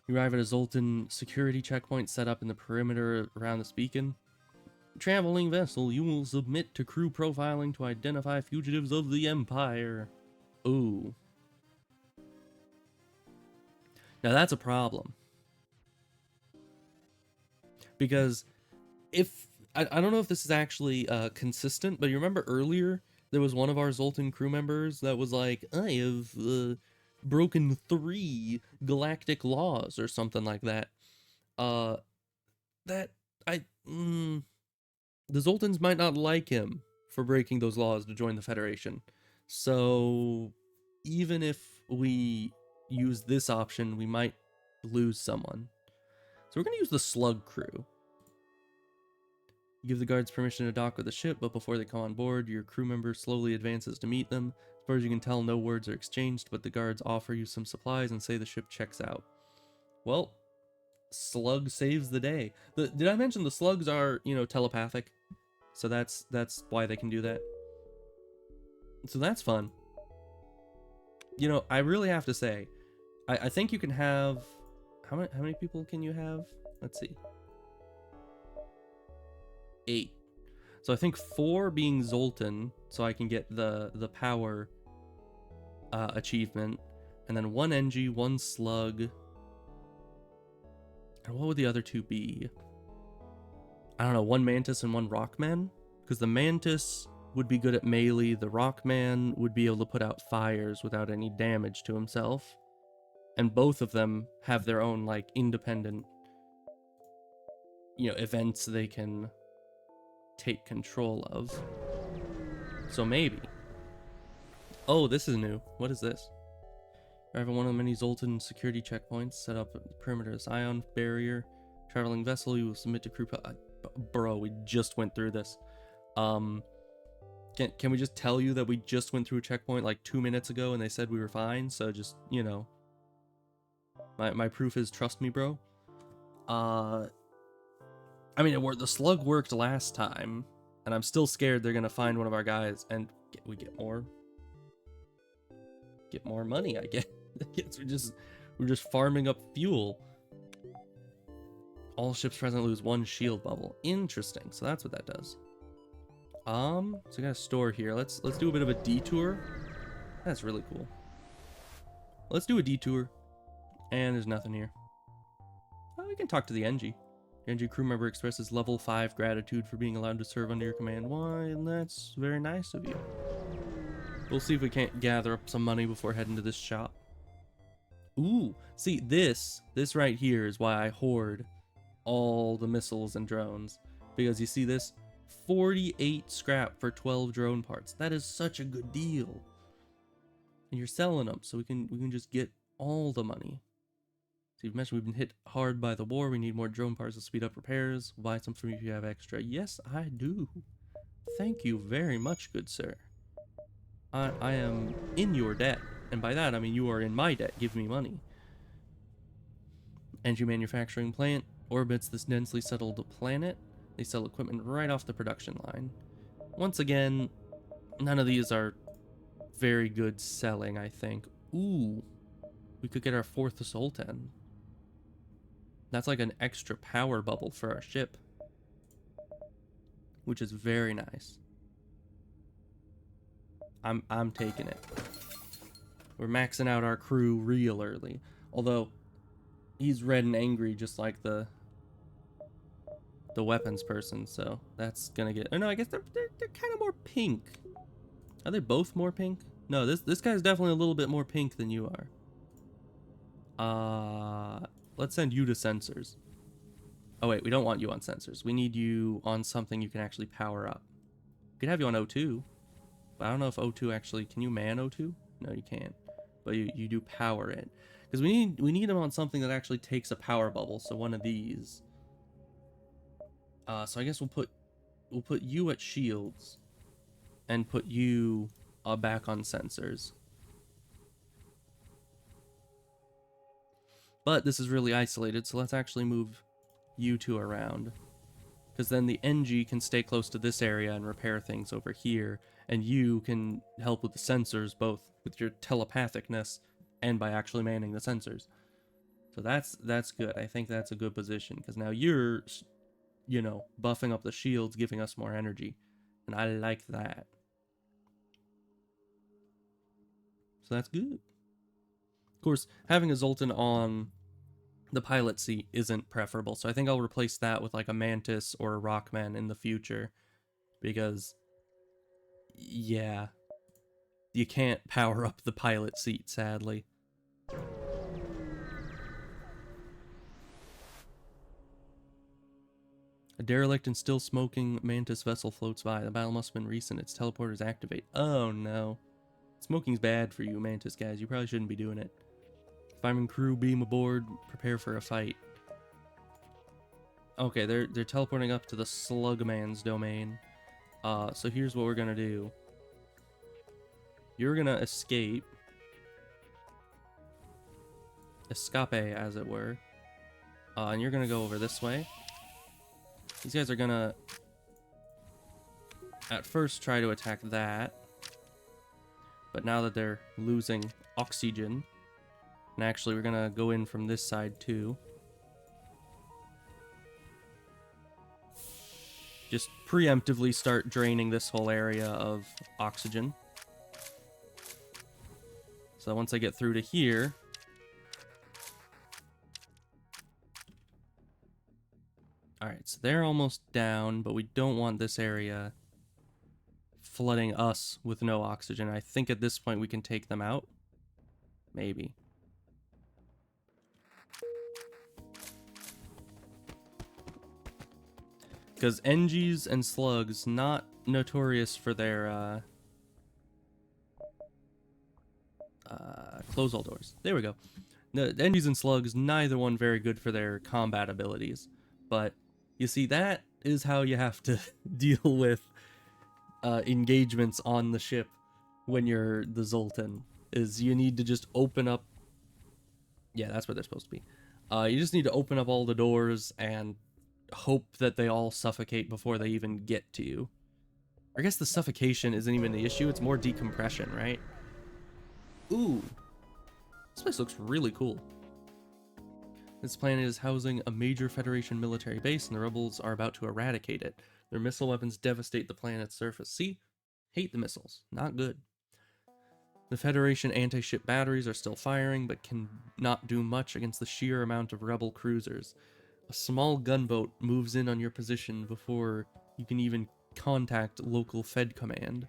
[SPEAKER 1] You arrive at a Zoltan security checkpoint set up in the perimeter around this beacon. Traveling vessel, you will submit to crew profiling to identify fugitives of the Empire. Ooh. Now that's a problem. Because if... I don't know if this is actually consistent, but you remember earlier there was one of our Zoltan crew members that was like, I have broken 3 galactic laws or something like that. The Zoltans might not like him for breaking those laws to join the Federation. So even if we use this option, we might lose someone. So we're going to use the slug crew. You give the guards permission to dock with the ship, but before they come on board, your crew member slowly advances to meet them. As far as you can tell, no words are exchanged, but the guards offer you some supplies and say the ship checks out. Well, slug saves the day. Did I mention the slugs are, you know, telepathic? So that's why they can do that. So that's fun. You know, I really have to say, I think you can have... How many people can you have? Let's see. 8. So I think 4 being Zoltan, so I can get the power achievement, And then 1 NG, 1 slug. And what would the other 2 be? I don't know, 1 mantis and 1 rockman? Because the mantis would be good at melee, the rockman would be able to put out fires without any damage to himself. And both of them have their own, like, independent, you know, events they can take control of. So maybe. Oh, this is new. What is this? Arrive at one of the many Zoltan security checkpoints. Set up a perimeter ion barrier. Traveling vessel, you will submit to crew... Bro, we just went through this. Can we just tell you that we just went through a checkpoint like 2 minutes ago and they said we were fine? So just, you know. My proof is trust me, bro. I mean, the slug worked last time. And I'm still scared they're gonna find one of our guys and we get more money, I guess. we're just farming up fuel. All ships present lose 1 shield bubble. Interesting. So that's what that does. So we got a store here. Let's do a bit of a detour. That's really cool. Let's do a detour. And there's nothing here. Oh, we can talk to the NG. Your NG crew member expresses level 5 gratitude for being allowed to serve under your command. Why, that's very nice of you. We'll see if we can't gather up some money before heading to this shop. Ooh, see, this right here is why I hoard all the missiles and drones. Because you see this? 48 scrap for 12 drone parts. That is such a good deal. And you're selling them, so we can just get all the money. So you've mentioned we've been hit hard by the war. We need more drone parts to speed up repairs. Buy some from you if you have extra. Yes, I do. Thank you very much, good sir. I am in your debt. And by that, I mean you are in my debt. Give me money. Energy manufacturing plant orbits this densely settled planet. They sell equipment right off the production line. Once again, none of these are very good selling, I think. Ooh, we could get our 4th Zoltan. That's like an extra power bubble for our ship, which is very nice. I'm taking it. We're maxing out our crew real early. Although, he's red and angry just like the weapons person, so that's gonna get... Oh no, I guess they're kind of more pink. Are they both more pink? No, this guy's definitely a little bit more pink than you are. Let's send you to sensors. Oh wait, we don't want you on sensors. We need you on something you can actually power up. We could have you on O2. But I don't know if O2 actually... Can you man O2? No, you can't. But you do power it. Because we need him on something that actually takes a power bubble. So one of these. So I guess we'll put you at shields. And put you back on sensors. But this is really isolated, so let's actually move you two around. Because then the NG can stay close to this area and repair things over here. And you can help with the sensors, both with your telepathicness and by actually manning the sensors. So that's good. I think that's a good position. Because now you're, you know, buffing up the shields, giving us more energy. And I like that. So that's good. Of course, having a Zoltan on the pilot seat isn't preferable, so I think I'll replace that with like a Mantis or a Rockman in the future, because yeah, you can't power up the pilot seat, sadly. A derelict and still smoking Mantis vessel floats by. The battle must have been recent. Its teleporters activate. Oh no. Smoking's bad for you Mantis guys. You probably shouldn't be doing it. Fireman crew beam aboard. Prepare for a fight. Okay, they're teleporting up to the Slugman's domain. So here's what we're gonna do. You're gonna escape. Escape, as it were. And you're gonna go over this way. These guys are gonna at first try to attack that. But now that they're losing oxygen, and actually we're gonna go in from this side too. Just preemptively start draining this whole area of oxygen. So So once I get through to here... Alright, so they're almost down, but we don't want this area flooding us with no oxygen. I think at this point we can take them out. Maybe. Because NGs and slugs, not notorious for their, close all doors. There we go. The NGs and slugs, neither one very good for their combat abilities. But, you see, that is how you have to deal with engagements on the ship when you're the Zoltan, is you need to just open up... Yeah, that's where they're supposed to be. You just need to open up all the doors and hope that they all suffocate before they even get to you. I guess the suffocation isn't even the issue, it's more decompression, right? Ooh. This place looks really cool. This planet is housing a major Federation military base, and the rebels are about to eradicate it. Their missile weapons devastate the planet's surface. See? Hate the missiles. Not good. The Federation anti-ship batteries are still firing, but can not do much against the sheer amount of rebel cruisers. A small gunboat moves in on your position before you can even contact local Fed command.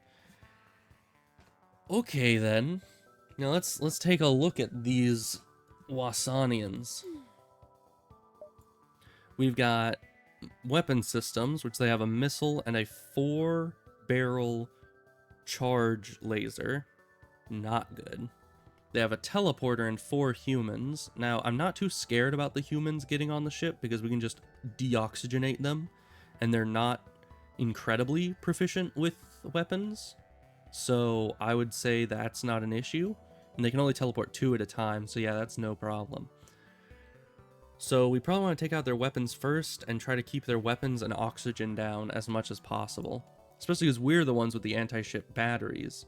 [SPEAKER 1] Okay then. Now let's take a look at these Wasanians. We've got weapon systems, which they have a missile and a 4-barrel charge laser. Not good. They have a teleporter and 4 humans. Now, I'm not too scared about the humans getting on the ship because we can just deoxygenate them, and they're not incredibly proficient with weapons. So I would say that's not an issue. And they can only teleport 2 at a time, so yeah, that's no problem. So we probably want to take out their weapons first and try to keep their weapons and oxygen down as much as possible. Especially because we're the ones with the anti-ship batteries.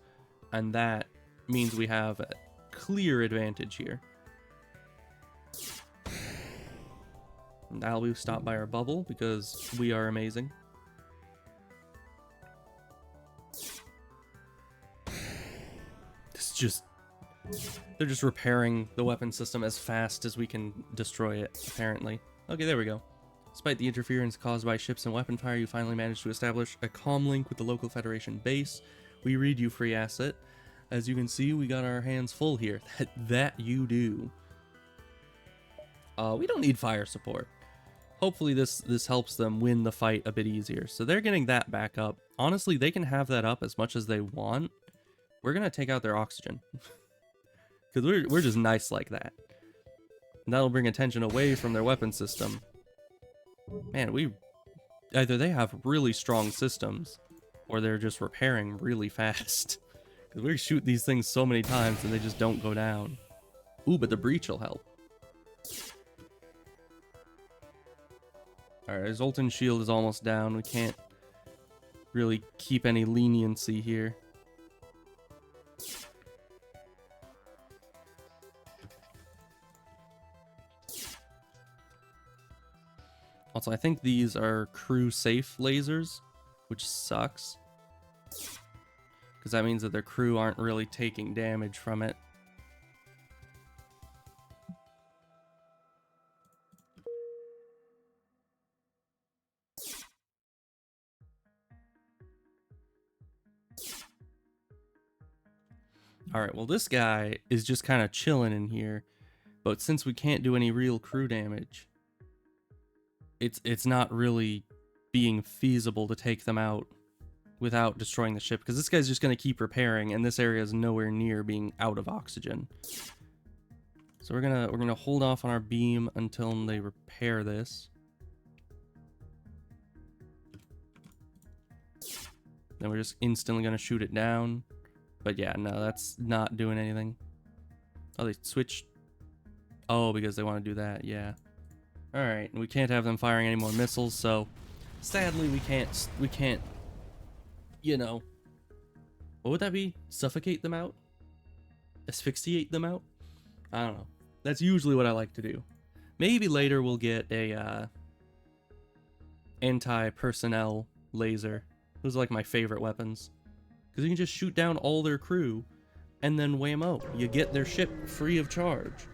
[SPEAKER 1] And that means we have a clear advantage here. And that'll be stopped by our bubble because we are amazing. It's just... They're just repairing the weapon system as fast as we can destroy it, apparently. Okay, there we go. Despite the interference caused by ships and weapon fire, you finally managed to establish a comm link with the local Federation base. We read you, free asset. As you can see, we got our hands full here. That you do. We don't need fire support. Hopefully this helps them win the fight a bit easier. So they're getting that back up. Honestly, they can have that up as much as they want. We're going to take out their oxygen. Because we're just nice like that. And that'll bring attention away from their weapon system. Man, either they have really strong systems, or they're just repairing really fast. Because we shoot these things so many times and they just don't go down. Ooh, but the breach will help. Alright, Zoltan's shield is almost down. We can't really keep any leniency here. Also, I think these are crew-safe lasers, which sucks. Because that means that their crew aren't really taking damage from it. Alright, well this guy is just kind of chilling in here. But since we can't do any real crew damage, it's not really being feasible to take them out without destroying the ship, because this guy's just going to keep repairing, and this area is nowhere near being out of oxygen. So we're gonna hold off on our beam until they repair this. Then we're just instantly gonna shoot it down. But yeah, no, that's not doing anything. Oh, they switched. Oh, because they want to do that, yeah. Alright, we can't have them firing any more missiles, so sadly we can't, you know, what would that be? Suffocate them out? Asphyxiate them out? I don't know. That's usually what I like to do. Maybe later we'll get a anti-personnel laser. Those are like my favorite weapons. Because you can just shoot down all their crew and then whammo, you get their ship free of charge.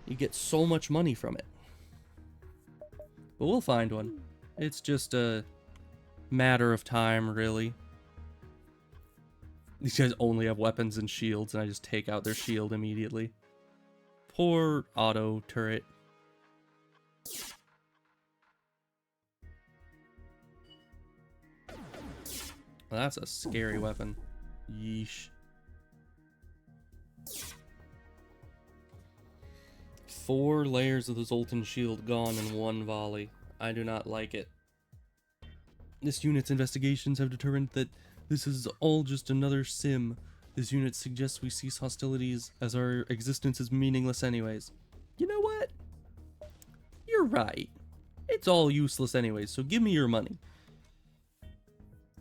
[SPEAKER 1] You get so much money from it. But we'll find one. It's just a matter of time, really. These guys only have weapons and shields, and I just take out their shield immediately. Poor auto turret. Well, that's a scary weapon. Yeesh. 4 layers of the Zoltan shield gone in one volley. I do not like it. This unit's investigations have determined that this is all just another sim. This unit suggests we cease hostilities as our existence is meaningless anyways. You know what? You're right. It's all useless anyways, so give me your money.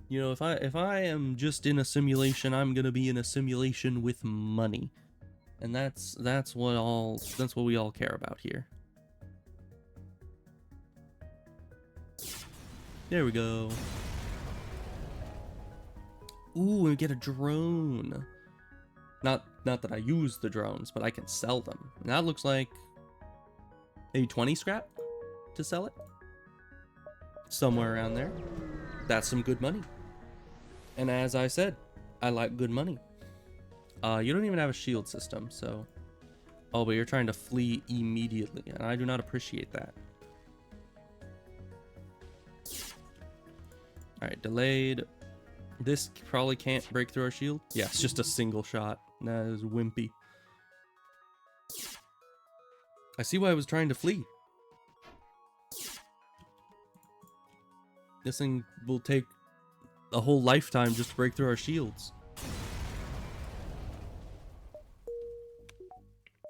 [SPEAKER 1] You know, if I am just in a simulation, I'm gonna be in a simulation with money. And that's what we all care about here. There we go. Ooh, we get a drone. Not that I use the drones, but I can sell them. And that looks like maybe 20 scrap to sell it. Somewhere around there. That's some good money. And as I said, I like good money. You don't even have a shield system, so... Oh, but you're trying to flee immediately, and I do not appreciate that. Alright, delayed. This probably can't break through our shield. Yeah, it's just a single shot. That is wimpy. I see why I was trying to flee. This thing will take a whole lifetime just to break through our shields.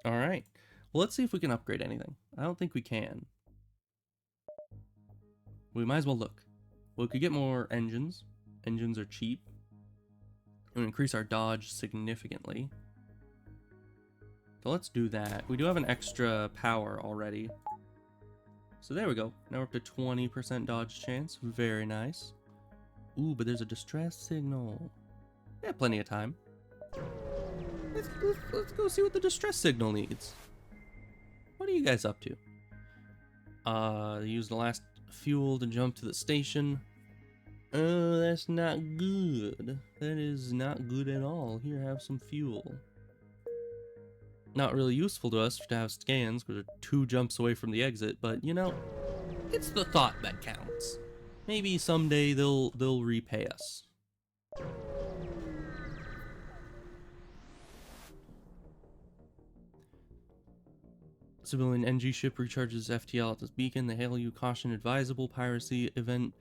[SPEAKER 1] Alright. Well, let's see if we can upgrade anything. I don't think we can. We might as well look. Well, we could get more engines. Engines are cheap. And increase our dodge significantly. So let's do that. We do have an extra power already. So there we go. Now we're up to 20% dodge chance. Very nice. Ooh, but there's a distress signal. Yeah, plenty of time. Let's go see what the distress signal needs. What are you guys up to? Use the last fuel to jump to the station. That's not good. That is not good at all. Here, have some fuel. Not really useful to us to have scans because we're 2 jumps away from the exit, but you know, it's the thought that counts. Maybe someday they'll repay us. Civilian NG ship recharges FTL at this beacon. They hail you. Caution advisable. Piracy event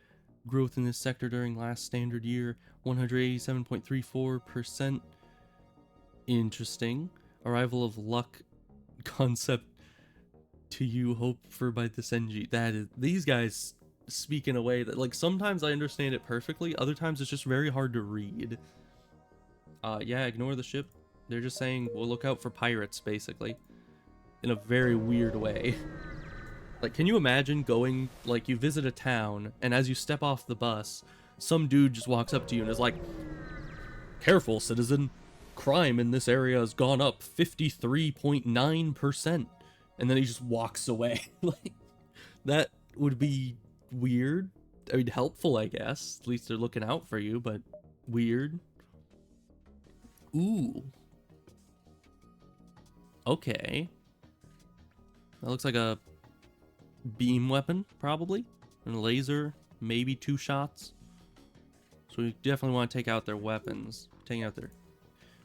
[SPEAKER 1] growth in this sector during last standard year 187.34%. Interesting. Arrival of luck concept to you hope for by this NG. That is, these guys speak in a way that, like, sometimes I understand it perfectly, other times it's just very hard to read. Yeah, ignore the ship. They're just saying, well, look out for pirates, basically. In a very weird way. Like, can you imagine going, like, you visit a town, and as you step off the bus, some dude just walks up to you and is like, "Careful, citizen. Crime in this area has gone up 53.9%. And then he just walks away. Like, that would be weird. I mean, helpful, I guess. At least they're looking out for you, but weird. Ooh. Okay. That looks like a beam weapon, probably. And a laser, maybe 2 shots. So we definitely want to take out their weapons. Taking out their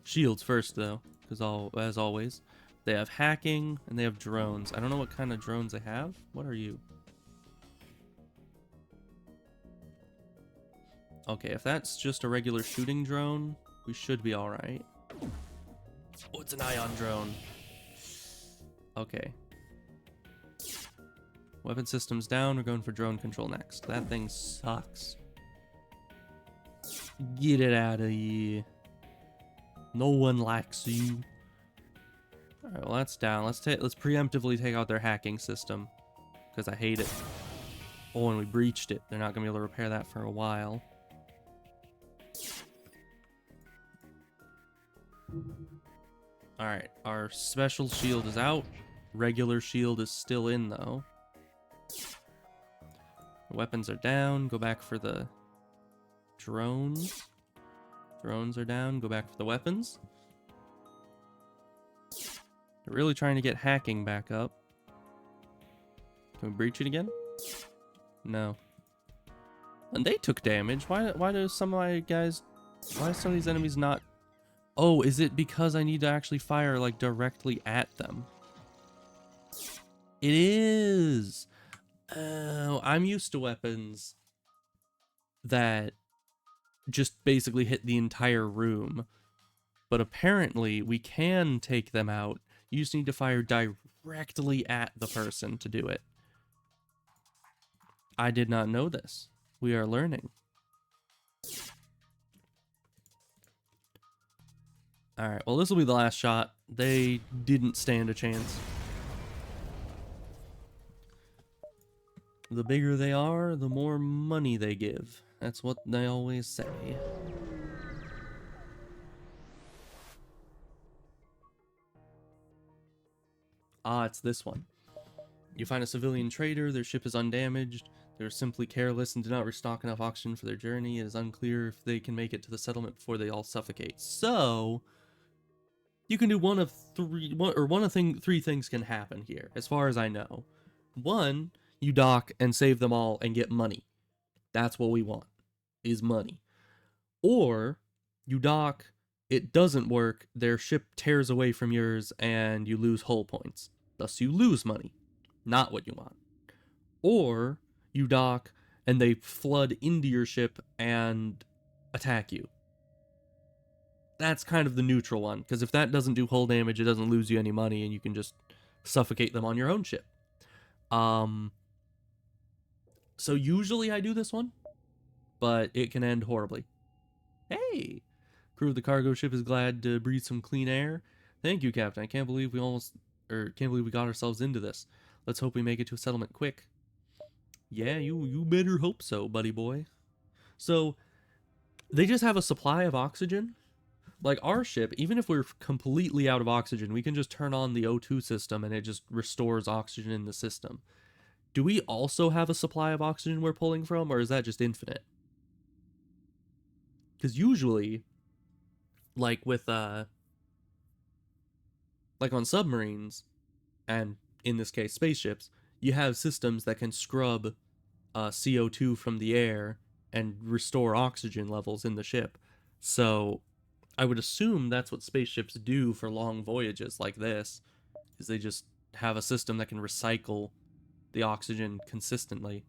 [SPEAKER 1] shields first, though, because as always, they have hacking and they have drones. I don't know what kind of drones they have. What are you? Okay, if that's just a regular shooting drone, we should be all right. Oh, it's an ion drone. Okay. Weapon systems down. We're going for drone control next. That thing sucks. Get it out of here. No one likes you. Alright, well, that's down. Let's preemptively take out their hacking system, because I hate it. Oh, and we breached it. They're not going to be able to repair that for a while. Alright, our special shield is out. Regular shield is still in, though. Weapons are down. Go back for the drones. Drones are down. Go back for the weapons. They're really trying to get hacking back up. Can we breach it again? No. And they took damage. Why do some of my guys... Why are some of these enemies not... Oh, is it because I need to actually fire, like, directly at them? It is! Oh, I'm used to weapons that just basically hit the entire room. But apparently, we can take them out. You just need to fire directly at the person to do it. I did not know this. We are learning. Alright, well this will be the last shot. They didn't stand a chance. The bigger they are, the more money they give. That's what they always say. Ah, it's this one. You find a civilian trader, their ship is undamaged, they're simply careless and do not restock enough oxygen for their journey. It is unclear if they can make it to the settlement before they all suffocate. So, you can do one of three things can happen here, as far as I know. One, you dock and save them all and get money. That's what we want, is money. Or, you dock, it doesn't work, their ship tears away from yours, and you lose hull points. Thus, you lose money. Not what you want. Or, you dock, and they flood into your ship and attack you. That's kind of the neutral one, because if that doesn't do hull damage, it doesn't lose you any money, and you can just suffocate them on your own ship. So usually I do this one, but it can end horribly. Hey! Crew of the cargo ship is glad to breathe some clean air. Thank you, Captain. I can't believe we got ourselves into this. Let's hope we make it to a settlement quick. Yeah, you better hope so, buddy boy. So, they just have a supply of oxygen. Like our ship, even if we're completely out of oxygen, we can just turn on the O2 system and it just restores oxygen in the system. Do we also have a supply of oxygen we're pulling from, or is that just infinite? Because usually, like with, like on submarines, and in this case spaceships, you have systems that can scrub CO2 from the air and restore oxygen levels in the ship. So I would assume that's what spaceships do for long voyages like this, is they just have a system that can recycle the oxygen consistently.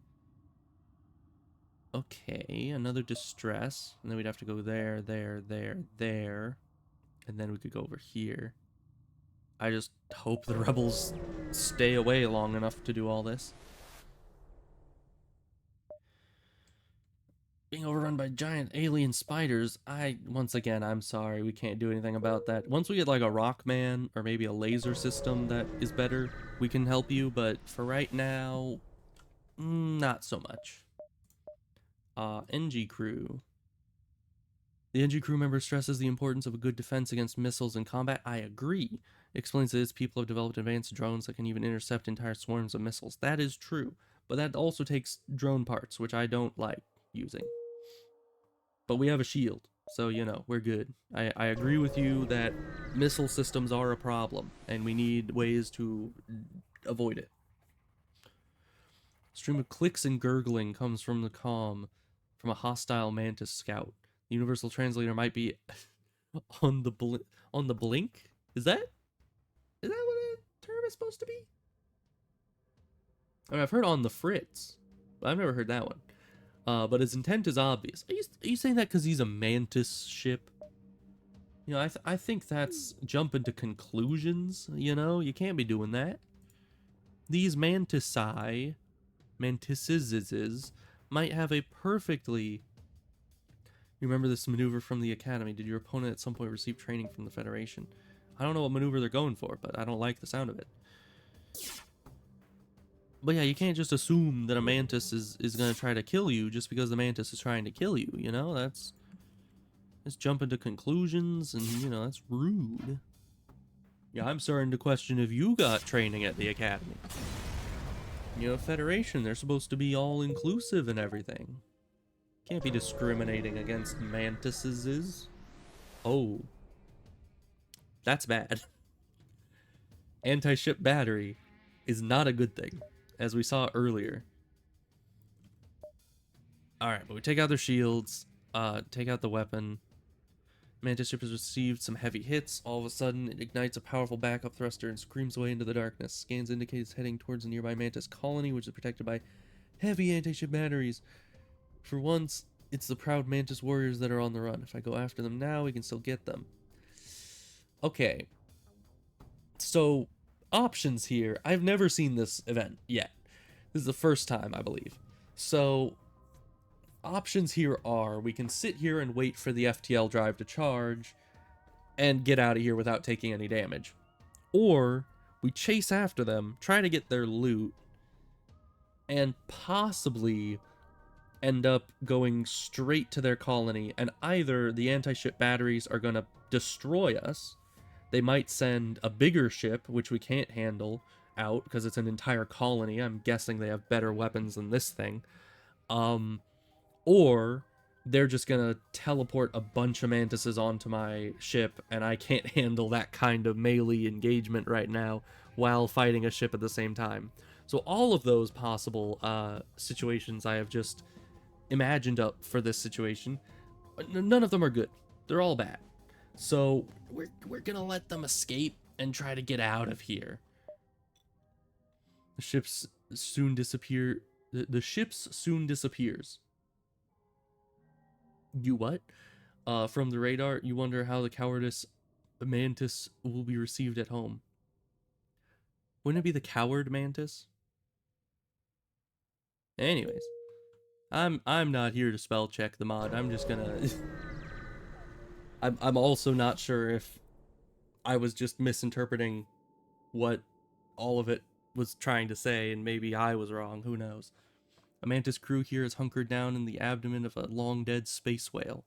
[SPEAKER 1] Okay, another distress, and then we'd have to go there, there, and then we could go over here. I just hope the rebels stay away long enough to do all this. Being overrun by giant alien spiders, once again, I'm sorry, we can't do anything about that. Once we get like a Rockman or maybe a laser system that is better, we can help you, but for right now, not so much. NG crew. The NG crew member stresses the importance of a good defense against missiles in combat. I agree. Explains that its people have developed advanced drones that can even intercept entire swarms of missiles. That is true, but that also takes drone parts, which I don't like using. But we have a shield, so, you know, we're good. I agree with you that missile systems are a problem, and we need ways to avoid it. A stream of clicks and gurgling comes from the comm from a hostile mantis scout. The universal translator might be on the blink. Is that what a term is supposed to be? I mean, I've heard on the fritz, but I've never heard that one. But his intent is obvious. Are you saying that because he's a mantis ship? You know, I think that's jumping to conclusions. You know, you can't be doing that. These mantises might have a perfectly... You remember this maneuver from the Academy. Did your opponent at some point receive training from the Federation? I don't know what maneuver they're going for, but I don't like the sound of it. But yeah, you can't just assume that a mantis is going to try to kill you just because the mantis is trying to kill you, you know? That's jumping to conclusions, and, you know, that's rude. Yeah, I'm starting to question if you got training at the academy. You know, Federation, they're supposed to be all-inclusive and everything. Can't be discriminating against mantises. Oh. That's bad. Anti-ship battery is not a good thing, as we saw earlier. Alright, but we take out their shields, take out the weapon. Mantis ship has received some heavy hits. All of a sudden, it ignites a powerful backup thruster and screams away into the darkness. Scans indicate it's heading towards a nearby Mantis colony, which is protected by heavy anti-ship batteries. For once, it's the proud Mantis warriors that are on the run. If I go after them now, we can still get them. Okay. So, options here. I've never seen this event yet. This is the first time, I believe. So, options here are we can sit here and wait for the FTL drive to charge and get out of here without taking any damage. Or we chase after them, try to get their loot, and possibly end up going straight to their colony, and either the anti-ship batteries are going to destroy us, they might send a bigger ship, which we can't handle, out, because it's an entire colony. I'm guessing they have better weapons than this thing. Or they're just gonna teleport a bunch of mantises onto my ship, and I can't handle that kind of melee engagement right now while fighting a ship at the same time. So all of those possible situations I have just imagined up for this situation, none of them are good. They're all bad. So we're gonna let them escape and try to get out of here. The ships soon disappear. The ships soon disappears. You what? From the radar, you wonder how the cowardice mantis will be received at home. Wouldn't it be the coward mantis? Anyways, I'm not here to spell check the mod. I'm just gonna. I'm also not sure if I was just misinterpreting what all of it was trying to say, and maybe I was wrong. Who knows? A mantis crew here is hunkered down in the abdomen of a long-dead space whale.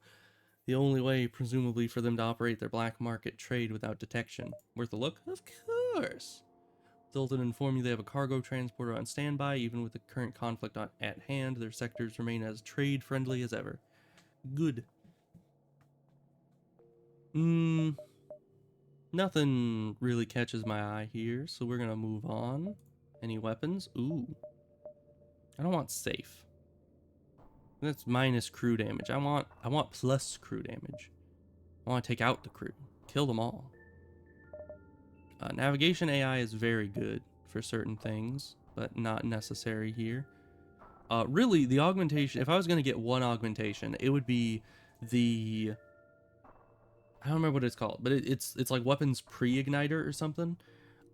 [SPEAKER 1] The only way, presumably, for them to operate their black market trade without detection. Worth a look? Of course! Zoltan informed you they have a cargo transporter on standby. Even with the current conflict at hand, their sectors remain as trade-friendly as ever. Good. Nothing really catches my eye here, so we're gonna move on. Any weapons? Ooh. I don't want safe. That's minus crew damage. I want plus crew damage. I want to take out the crew. Kill them all. Navigation AI is very good for certain things, but not necessary here. Really, the augmentation, if I was going to get one augmentation, it would be the... I don't remember what it's called, but it's like weapons pre-igniter or something.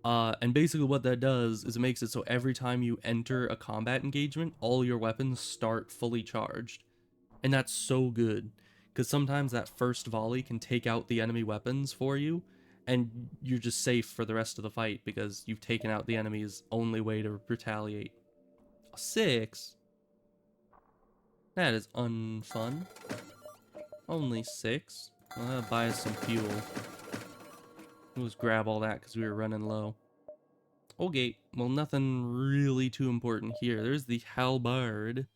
[SPEAKER 1] And basically what that does is it makes it so every time you enter a combat engagement, all your weapons start fully charged. And that's so good, because sometimes that first volley can take out the enemy weapons for you, and you're just safe for the rest of the fight because you've taken out the enemy's only way to retaliate. 6? That is unfun. Only 6? Well, that'll buy us some fuel. We'll just grab all that because we were running low. Okay, well, nothing really too important here. There's the halberd.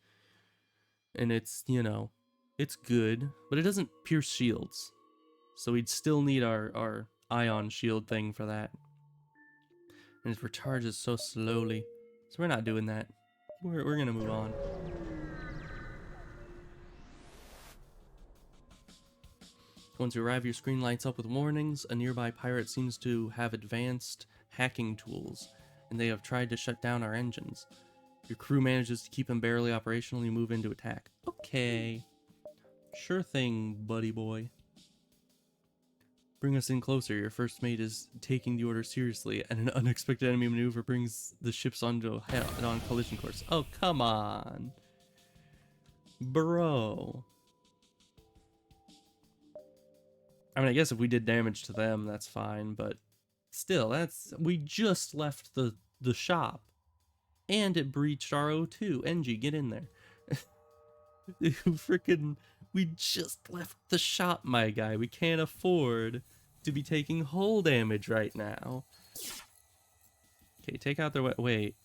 [SPEAKER 1] And it's, you know, it's good, but it doesn't pierce shields. So we'd still need our ion shield thing for that. And it recharges so slowly. So we're not doing that. We're gonna move on. Once you arrive, your screen lights up with warnings. A nearby pirate seems to have advanced hacking tools, and they have tried to shut down our engines. Your crew manages to keep them barely operational, you move into attack. Okay. Sure thing, buddy boy. Bring us in closer. Your first mate is taking the order seriously, and an unexpected enemy maneuver brings the ships onto a head-on collision course. Oh, come on. Bro. I mean, I guess if we did damage to them, that's fine, but still, that's... We just left the shop. And it breached our O2. NG, get in there. Freaking... We just left the shop, my guy. We can't afford to be taking hull damage right now. Okay, take out their wait.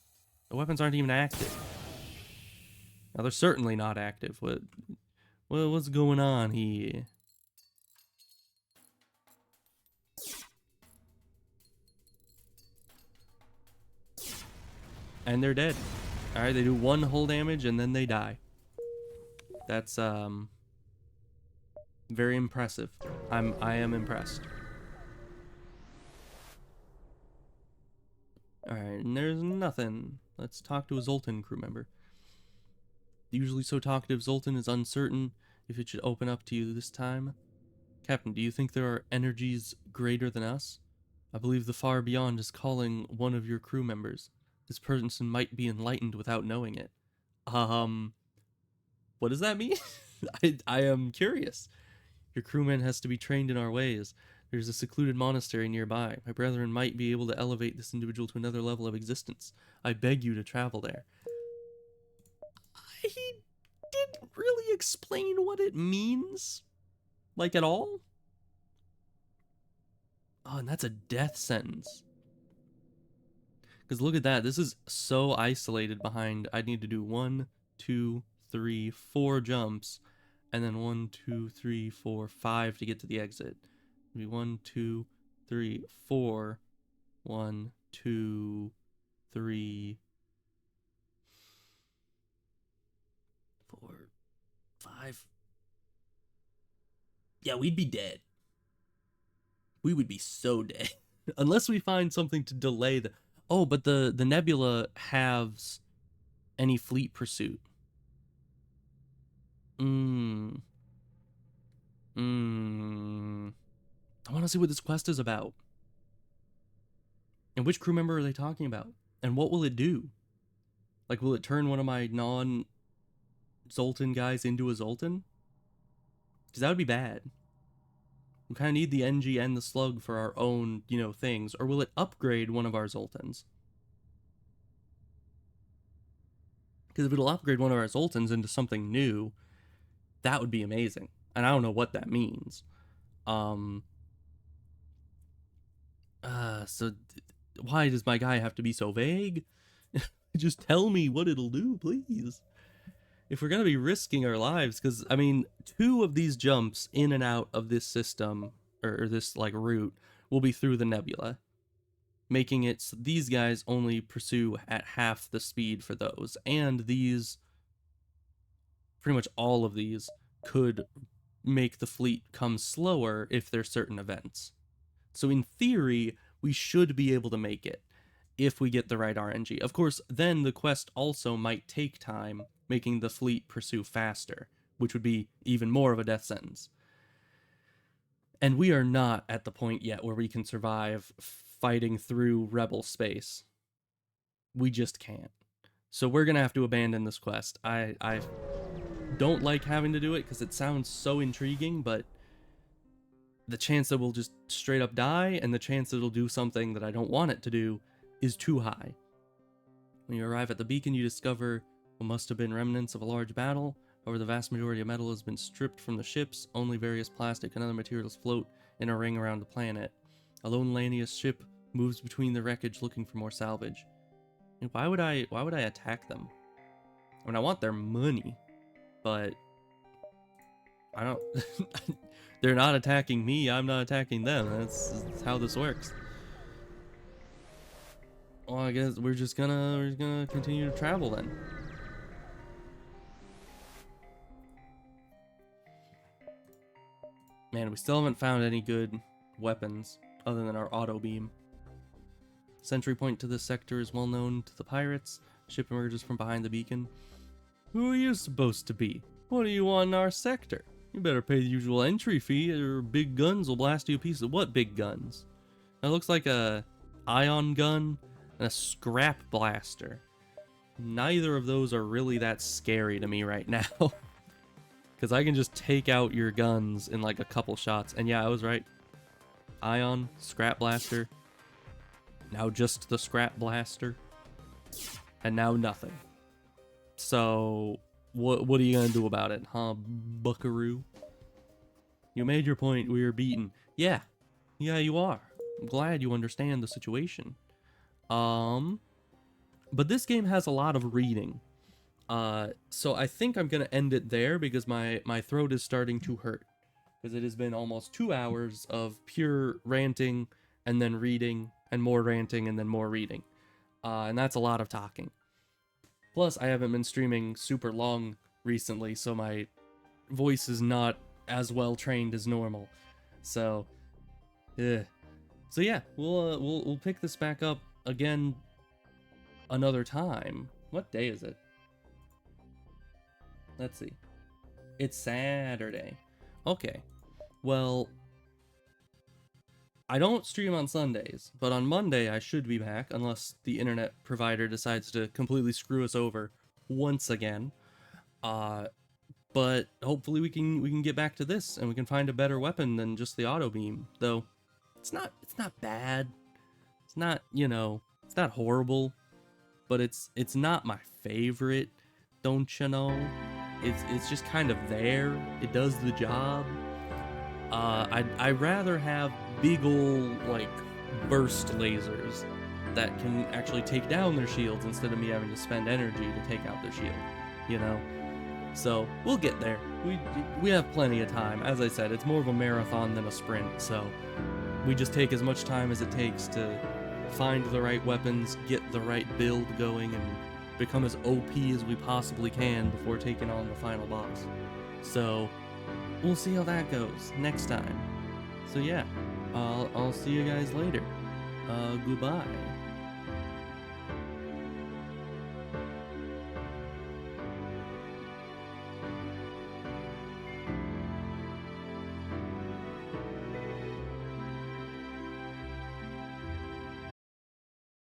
[SPEAKER 1] The weapons aren't even active. Now they're certainly not active. What's going on here? And they're dead. All right, they do 1 hull damage and then they die. That's very impressive. I am impressed. All right, and there's nothing. Let's talk to a Zoltan crew member. The usually so talkative Zoltan is uncertain if it should open up to you this time. Captain, do you think there are energies greater than us? I believe the far beyond is calling one of your crew members. This person might be enlightened without knowing it. What does that mean? I am curious. Your crewman has to be trained in our ways. There's a secluded monastery nearby. My brethren might be able to elevate this individual to another level of existence. I beg you to travel there. He didn't really explain what it means, like, at all. Oh, and that's a death sentence. Because look at that. This is so isolated behind. I need to do 1, 2, 3, 4 jumps. And then 1, 2, 3, 4, 5 to get to the exit. Maybe 1, 2, 3, 4. 1, 2, 3, 4, 5. Yeah, we'd be dead. We would be so dead. Unless we find something to delay the... Oh, but the nebula halves any fleet pursuit. I want to see what this quest is about. And which crew member are they talking about? And what will it do? Like, will it turn one of my non-Zoltan guys into a Zoltan? Because that would be bad. We kind of need the NG and the slug for our own, things. Or will it upgrade one of our Zoltans? Because if it'll upgrade one of our Zoltans into something new, that would be amazing. And I don't know what that means. So why does my guy have to be so vague? Just tell me what it'll do, please. If we're going to be risking our lives, because, 2 of these jumps in and out of this system, or this, route, will be through the nebula. Making it so these guys only pursue at half the speed for those. And these, pretty much all of these, could make the fleet come slower if there's certain events. So in theory, we should be able to make it if we get the right RNG. Of course, then the quest also might take time, making the fleet pursue faster, which would be even more of a death sentence. And we are not at the point yet where we can survive fighting through rebel space. We just can't. So we're going to have to abandon this quest. I don't like having to do it because it sounds so intriguing, but the chance that we'll just straight up die and the chance that it'll do something that I don't want it to do is too high. When you arrive at the beacon, you discover what must have been remnants of a large battle. However, the vast majority of metal has been stripped from the ships. Only various plastic and other materials float in a ring around the planet. A lone Lanius ship moves between the wreckage looking for more salvage. And why would I attack them? I want their money, but I don't... They're not attacking me, I'm not attacking them. That's how this works. Well, I guess we're just gonna continue to travel then. Man, we still haven't found any good weapons other than our auto beam. Sentry point to this sector is well known to the pirates. Ship emerges from behind the beacon. Who are you supposed to be? What do you want in our sector? You better pay the usual entry fee or big guns will blast you a piece of... What big guns? That looks like a ion gun and a scrap blaster. Neither of those are really that scary to me right now. Because I can just take out your guns in like a couple shots. And yeah, I was right. Ion, scrap blaster. Now just the scrap blaster. And now nothing. So... What are you gonna do about it, huh, buckaroo? You made your point, we were beaten. Yeah, Yeah, you are. I'm glad you understand the situation. But this game has a lot of reading. So I think I'm gonna end it there because my throat is starting to hurt. Because it has been almost 2 hours of pure ranting and then reading and more ranting and then more reading. And that's a lot of talking. Plus, I haven't been streaming super long recently, so my voice is not as well trained as normal. So, yeah. So yeah, we'll pick this back up again another time. What day is it? Let's see. It's Saturday. Okay. Well, I don't stream on Sundays, but on Monday I should be back unless the internet provider decides to completely screw us over once again. Uh but hopefully we can get back to this and we can find a better weapon than just the auto beam. Though it's not bad. It's not, it's not horrible, but it's not my favorite, don't you know? It's just kind of there. It does the job. I'd rather have big ol' like burst lasers that can actually take down their shields instead of me having to spend energy to take out their shield, you know? So we'll get there. We have plenty of time. As I said, it's more of a marathon than a sprint, so we just take as much time as it takes to find the right weapons, get the right build going, and become as OP as we possibly can before taking on the final boss. So we'll see how that goes next time. So yeah, I'll see you guys later. Goodbye.